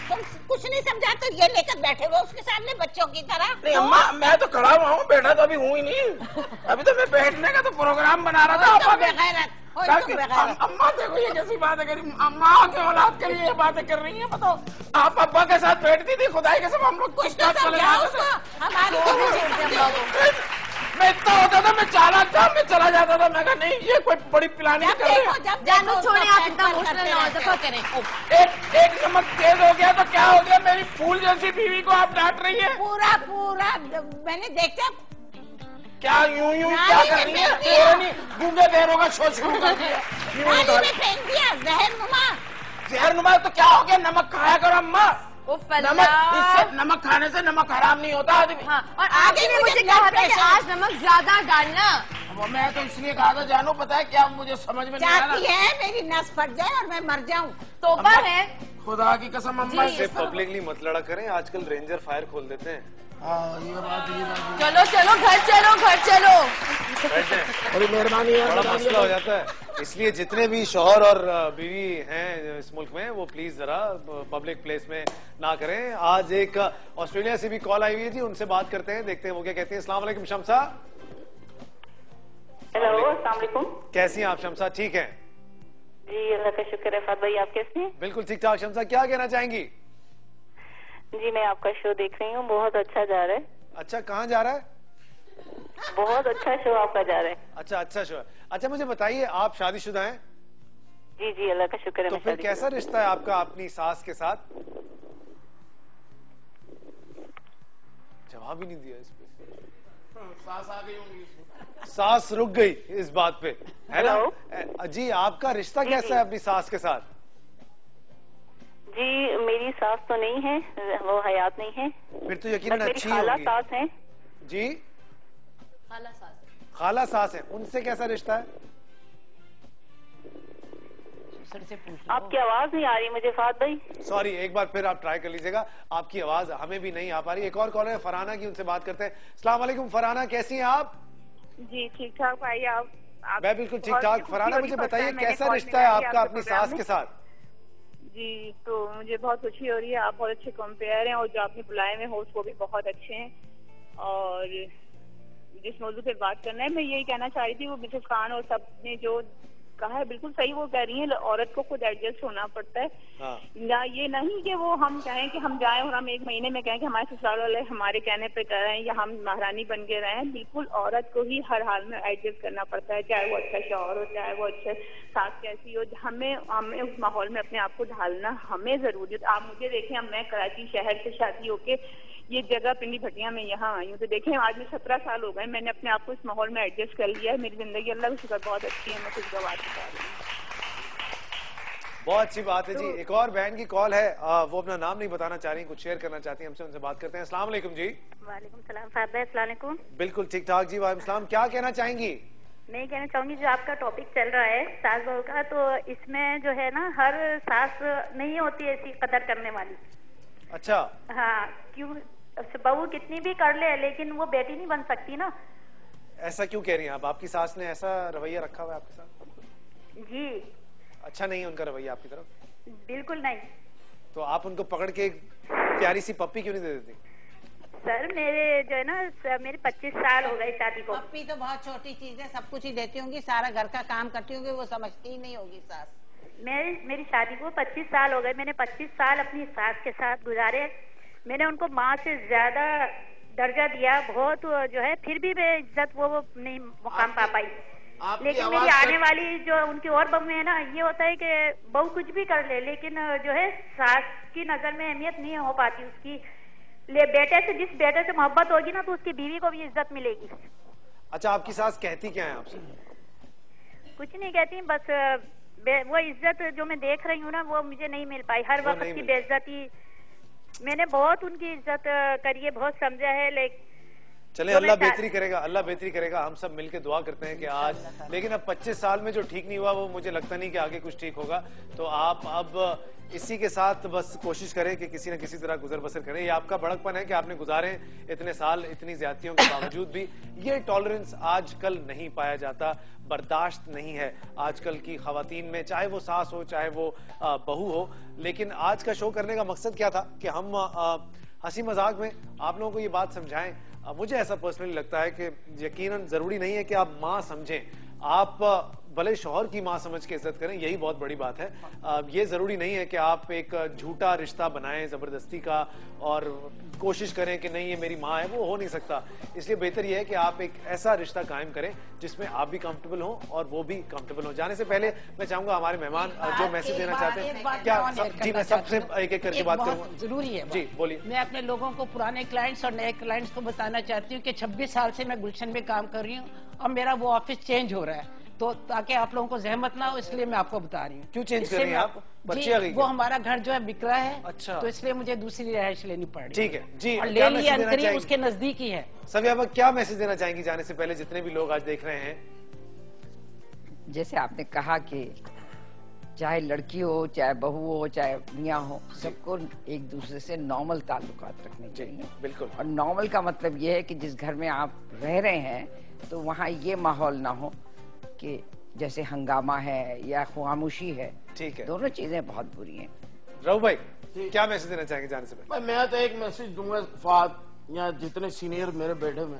तुम कुछ नहीं समझा तो ये लेकर बैठे हुए उसके सामने बच्चों की तरह। नहीं अम्मा, मैं तो खड़ा हुआ हूँ, बैठा तो अभी हूँ ही नहीं, अभी तो मैं बैठने का तो प्रोग्राम बना रहा था। अम्मा देखो ये कैसी बातें करी, अम्मा के औलाद के लिए ये बातें कर रही है। बताओ आप अब्बा के साथ बैठती थी, खुदाई के सब हम लोग कुछ मैं इतना होता था, मैं चालाक था, मैं चला जाता था। मैं कहा नहीं ये कोई बड़ी प्लानिंग कर रहे हैं। जानू छोड़े आप इतना इमोशनल ना हो, दफा करें। एक नमक तेज हो गया तो क्या हो गया? मेरी फूल जैसी बीवी को आप डांट रही है। पूरा पूरा मैंने देखा क्या यूं क्या कर रही है? गूंगे पैरों का शो शुरू कर दिया, फेंक दिया जहर नुमा। तो क्या हो गया? नमक खाया करो अम्मा। इससे नमक खाने से नमक हराम नहीं होता आदमी। हाँ, और आगे भी मुझे कहा था कि आज नमक ज्यादा डालना। मैं तो इसलिए कहा था जानू, पता है क्या मुझे समझ में नहीं आ रहा है मेरी नस फट जाए और मैं मर जाऊं। तोबा है खुदा की कसम अम्मा। इससे पब्लिकली मत लड़ा करें, आजकल रेंजर फायर खोल देते हैं। ये बात चलो चलो घर चलो, घर चलो। बड़ी मेहरबानी है, बड़ा मसला हो जाता है। इसलिए जितने भी शौहर और बीवी हैं इस मुल्क में वो प्लीज जरा पब्लिक प्लेस में ना करें। आज एक ऑस्ट्रेलिया से भी कॉल आई हुई है जी, उनसे बात करते हैं, देखते हैं वो क्या कहते हैं। अस्सलाम वालेकुम शमसा। हेलो अस्सलाम वालेकुम। कैसी हैं आप शमसा? ठीक है जी, अल्लाह का शुक्र है। फात भाई आप कैसे हैं? बिल्कुल ठीक ठाक। शमसा क्या कहना चाहेंगी? जी मैं आपका शो देख रही हूँ, बहुत अच्छा जा रहा है। अच्छा कहाँ जा रहा है? बहुत अच्छा शो आपका जा रहा है। अच्छा शो है। अच्छा मुझे बताइए आप शादीशुदा हैं? जी जी अल्लाह का शुक्र है। तो फिर कैसा रिश्ता है आपका अपनी सास के साथ? जवाब ही नहीं दिया इस पे। सास आ गई होंगी, सास रुक गई इस बात पे, है ना? जी आपका रिश्ता कैसा है अपनी सास के साथ? जी मेरी सास तो नहीं है, वो हयात नहीं है। फिर तो यकीनन अच्छी होगी। खाला सास है जी, खाला सास है, उनसे कैसा रिश्ता है? आपकी आवाज नहीं आ रही मुझे फात भाई। सॉरी, एक बार फिर आप ट्राई कर लीजिएगा, आपकी आवाज हमें भी नहीं आ पा रही। एक और कॉलर है फरहाना की, उनसे बात करते हैं। अस्सलाम वालेकुम फरहाना, कैसी हैं आप? जी ठीक ठाक भाई, आप? मैं बिल्कुल ठीक ठाक। फरहाना मुझे बताइए कैसा रिश्ता है आपका अपनी सास के साथ? जी तो मुझे बहुत खुशी हो रही है, आप बहुत अच्छे कंपेयर हैं और जो आपने बुलाए हुए होस्ट वो भी बहुत अच्छे हैं। और जिस मौजूद पे बात करना है मैं यही कहना चाह रही थी, वो मिसेस खान और सब ने जो कहा है बिल्कुल सही वो कह रही है, औरत को खुद एडजस्ट होना पड़ता है। ना ये नहीं कि वो हम कहें कि हम जाएं और हम एक महीने में कहें कि हमारे ससुराल वाले हमारे कहने पे कर रहे हैं या हम महारानी बन के रहे हैं। बिल्कुल औरत को ही हर हाल में एडजस्ट करना पड़ता है, चाहे वो अच्छा शौहर हो चाहे वो अच्छे सास कैसी हो। हमें उस माहौल में अपने आप को ढालना हमें जरूरी है। आप मुझे देखें, अब मैं कराची शहर से शादी होके ये जगह पिंडी भटिया में यहाँ आई हूँ, तो देखें आज में 17 साल हो गए, मैंने अपने आप को इस माहौल में एडजस्ट कर लिया है। मेरी जिंदगी अल्लाह का शुक्र बहुत अच्छी है, मैं खुशगवार बता रही हूँ। बहुत अच्छी बात है जी। एक और बहन की कॉल है, वो अपना नाम नहीं बताना चाह रही, कुछ शेयर करना चाहती है हमसे, उनसे बात करते हैं। अस्सलाम वालेकुम जी। वालेकुम सलाम फात भाई, अस्सलाम वालेकुम। बिल्कुल ठीक ठाक जी, वालेकुम सलाम। क्या कहना चाहेंगी? मैं कहना चाहूंगी जो आपका टॉपिक चल रहा है सास बहू का, तो इसमें जो है ना हर सास नहीं होती ऐसी कदर करने वाली। अच्छा हाँ, क्यों बहू कितनी भी कर ले लेकिन वो बेटी नहीं बन सकती ना। ऐसा क्यों कह रही हैं आप? आपकी सास ने ऐसा रवैया रखा हुआ है आपके साथ? जी। अच्छा नहीं है उनका रवैया आपकी तरफ? बिल्कुल नहीं। तो आप उनको पकड़ के एक प्यारी सी पप्पी क्यों नहीं दे देती? सर मेरे जो है ना मेरे 25 साल हो गए शादी को। पप्पी तो बहुत छोटी चीज है, सब कुछ ही देती होंगी, सारा घर का काम करती होंगी, वो समझती ही नहीं होगी सास। मेरी शादी को 25 साल हो गए, मैंने 25 साल अपनी सास के साथ गुजारे। मैंने उनको माँ से ज्यादा दर्जा दिया बहुत जो है, फिर भी मैं इज्जत वो नहीं मुकाम पा पाई। लेकिन मेरी आने वाली जो उनकी और बहू है ना, ये होता है कि बहू कुछ भी कर ले लेकिन जो है सास की नजर में अहमियत नहीं हो पाती उसकी। बेटे से जिस बेटे से मोहब्बत होगी ना तो उसकी बीवी को भी इज्जत मिलेगी। अच्छा आपकी सास कहती क्या है आपसे? कुछ नहीं कहती, बस वो इज्जत जो मैं देख रही हूँ ना वो मुझे नहीं मिल पाई। हर वक्त की बेइज्जती मैंने बहुत उनकी इज्जत करी है, बहुत समझा है, लेकिन चले अल्लाह बेहतरी करेगा, अल्लाह बेहतरी करेगा। हम सब मिलकर दुआ करते हैं कि आज, लेकिन अब 25 साल में जो ठीक नहीं हुआ वो मुझे लगता नहीं कि आगे कुछ ठीक होगा। तो आप अब इसी के साथ बस कोशिश करें कि किसी न किसी तरह गुजर बसर करें। ये आपका बड़कपन है कि आपने गुजारे इतने साल इतनी ज्यादतियों के बावजूद भी। ये टॉलरेंस आजकल नहीं पाया जाता, बर्दाश्त नहीं है आजकल की खवातीन में, चाहे वो सास हो चाहे वो बहू हो। लेकिन आज का शो करने का मकसद क्या था कि हम हंसी मजाक में आप लोगों को ये बात समझाएं। मुझे ऐसा पर्सनली लगता है कि यकीनन जरूरी नहीं है कि आप माँ समझें, आप भले शौहर की माँ समझ के इज्जत करें, यही बहुत बड़ी बात है। ये जरूरी नहीं है कि आप एक झूठा रिश्ता बनाएं जबरदस्ती का और कोशिश करें कि नहीं ये मेरी माँ है, वो हो नहीं सकता। इसलिए बेहतर ये है कि आप एक ऐसा रिश्ता कायम करें जिसमें आप भी कंफर्टेबल हो और वो भी कंफर्टेबल हो। जाने से पहले मैं चाहूंगा हमारे मेहमान जो मैसेज देना चाहते हैं, क्या जी मैं सबसे एक एक करके बात करूँ, जरूरी है जी बोलिए। मैं अपने लोगों को, पुराने क्लाइंट्स और नए क्लाइंट्स को बताना चाहती हूँ कि 26 साल से मैं गुलशन में काम कर रही हूँ और मेरा वो ऑफिस चेंज हो रहा है, तो ताकि आप लोगों को जहमत ना हो इसलिए मैं आपको बता रही हूँ। क्यों चेंज कर रही हैं आप? बच्ची आ गई? वो हमारा घर जो है बिक रहा है, अच्छा, तो इसलिए मुझे दूसरी रिहाइश लेनी पड़ रही। ठीक है जी, और ले लिया अंतरी उसके नजदीक ही है। सभी आप क्या मैसेज देना चाहेंगी जाने से पहले, जितने भी लोग आज देख रहे हैं? जैसे आपने कहा कि चाहे लड़की हो चाहे बहू हो चाहे मियाँ हो, सबको एक दूसरे से नॉर्मल ताल्लुकात रखने चाहिए। बिल्कुल। और नॉर्मल का मतलब ये है कि जिस घर में आप रह रहे हैं तो वहाँ ये माहौल ना हो कि जैसे हंगामा है या खामोशी है। ठीक है, दोनों चीजें बहुत बुरी हैं। राव भाई क्या मैसेज देना चाहेंगे जाने से पहले? मैं तो एक मैसेज दूंगा फाद या जितने सीनियर मेरे बैठे में,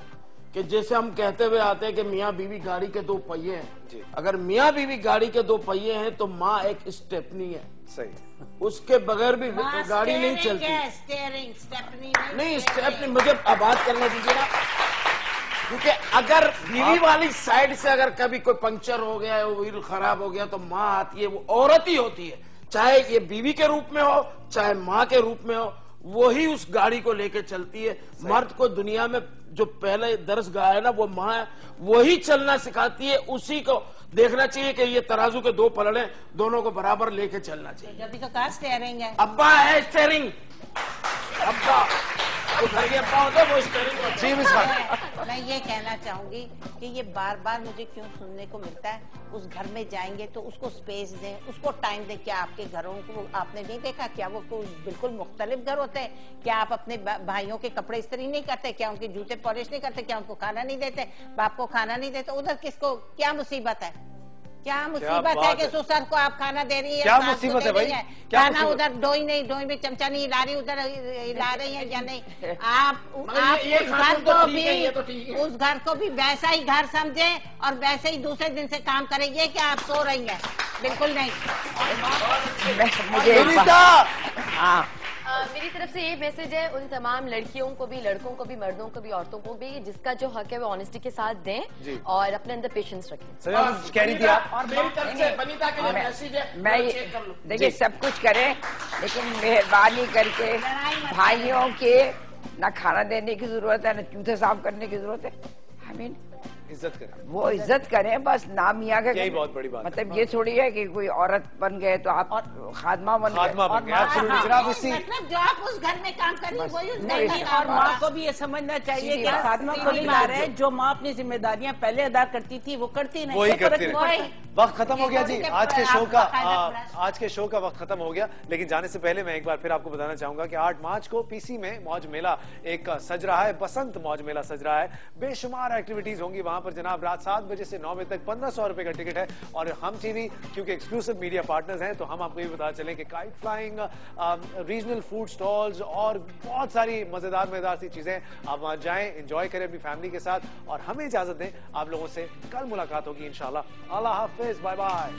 कि जैसे हम कहते हुए आते हैं कि मियाँ बीवी गाड़ी के दो पहिए हैं, अगर मियाँ बीवी गाड़ी के दो पहिए हैं तो माँ एक स्टेपनी है। सही, उसके बगैर भी गाड़ी नहीं चलती। नहीं स्टेपनी, मुझे बात करने दीजिए ना, क्योंकि अगर बीवी वाली साइड से अगर कभी कोई पंक्चर हो गया है, वो व्हील खराब हो गया, तो माँ आती है, वो औरत ही होती है, चाहे ये बीवी के रूप में हो चाहे माँ के रूप में हो, वही उस गाड़ी को लेके चलती है। मर्द को दुनिया में जो पहले दर्स गाया है ना वो माँ है, वही चलना सिखाती है। उसी को देखना चाहिए कि ये तराजू के दो पलड़े, दोनों को बराबर लेके चलना चाहिए। अभी तो कहाँ स्टीयरिंग है? अब्बा है स्टीयरिंग, अब्बा घर के अब्बा होते वो स्टीयरिंग। मैं ये कहना चाहूंगी कि ये बार बार मुझे क्यों सुनने को मिलता है, उस घर में जाएंगे तो उसको स्पेस दें, उसको टाइम दें। क्या आपके घरों को आपने नहीं देखा? क्या वो बिल्कुल मुख्तलिफ घर होते हैं? क्या आप अपने भाइयों के कपड़े इस्त्री नहीं करते? क्या उनके जूते पॉलिश नहीं करते? क्या उनको खाना नहीं देते? बाप को खाना नहीं देते? उधर किसको क्या मुसीबत है? क्या मुसीबत है कि ससुर को आप खाना दे रही है? क्या मुसीबत है भाई? खाना उधर डोई नहीं, डोई में चमचा नहीं हिला रही, उधर हिला रही है या नहीं? आप उस घर को भी वैसा ही घर समझे और वैसे ही दूसरे दिन से काम करेंगे कि आप सो रही हैं। बिल्कुल नहीं। मेरी तरफ से ये मैसेज है उन तमाम लड़कियों को भी, लड़कों को भी, मर्दों को भी, औरतों को भी, जिसका जो हक है वो ऑनेस्टी के साथ दें और अपने अंदर पेशेंस रखें। और मेरी तरफ से बनीता के लिए मैसेज है, मैं देखिए सब कुछ करें, लेकिन मेहरबानी करके भाइयों के ना खाना देने की जरूरत है, ना जूते साफ करने की जरूरत है। आई मीन इज्जत करें, वो इज्जत करें बस, नाम मियाँ का। यही बहुत बड़ी बात मतलब ये थोड़ी है कि कोई औरत बन गए तो आप खादमा बन गए। मतलब जो आप उस घर में काम कर रही है वही उस घर में। और माँ को भी ये समझना चाहिए कि खादमा को नहीं ला रहे, जो माँ अपनी जिम्मेदारियां पहले अदा करती थी वो करती नहीं, वही करती रही। वक्त खत्म हो गया जी, आज के शो का वक्त खत्म हो गया। लेकिन जाने से पहले मैं एक बार फिर आपको बताना चाहूंगा कि 8 मार्च को पीसी में मौज मेला एक सज रहा है, बसंत मौज मेला सज रहा है। बेशुमार एक्टिविटीज होंगी वहां पर जनाब। रात 7 बजे से 9 बजे तक 1500 रुपए का टिकट है। और हम टीवी क्योंकि एक्सक्लूसिव मीडिया पार्टनर्स हैं तो हम आपको ये बता चलें कि kite flying, regional food stalls और बहुत सारी मजेदार सी चीजें, आप वहां जाएं, एंजॉय करें अपनी फैमिली के साथ। और हमें इजाजत दें, आप लोगों से कल मुलाकात होगी इंशाल्लाह। अल्लाह हाफिज, बाय बाय।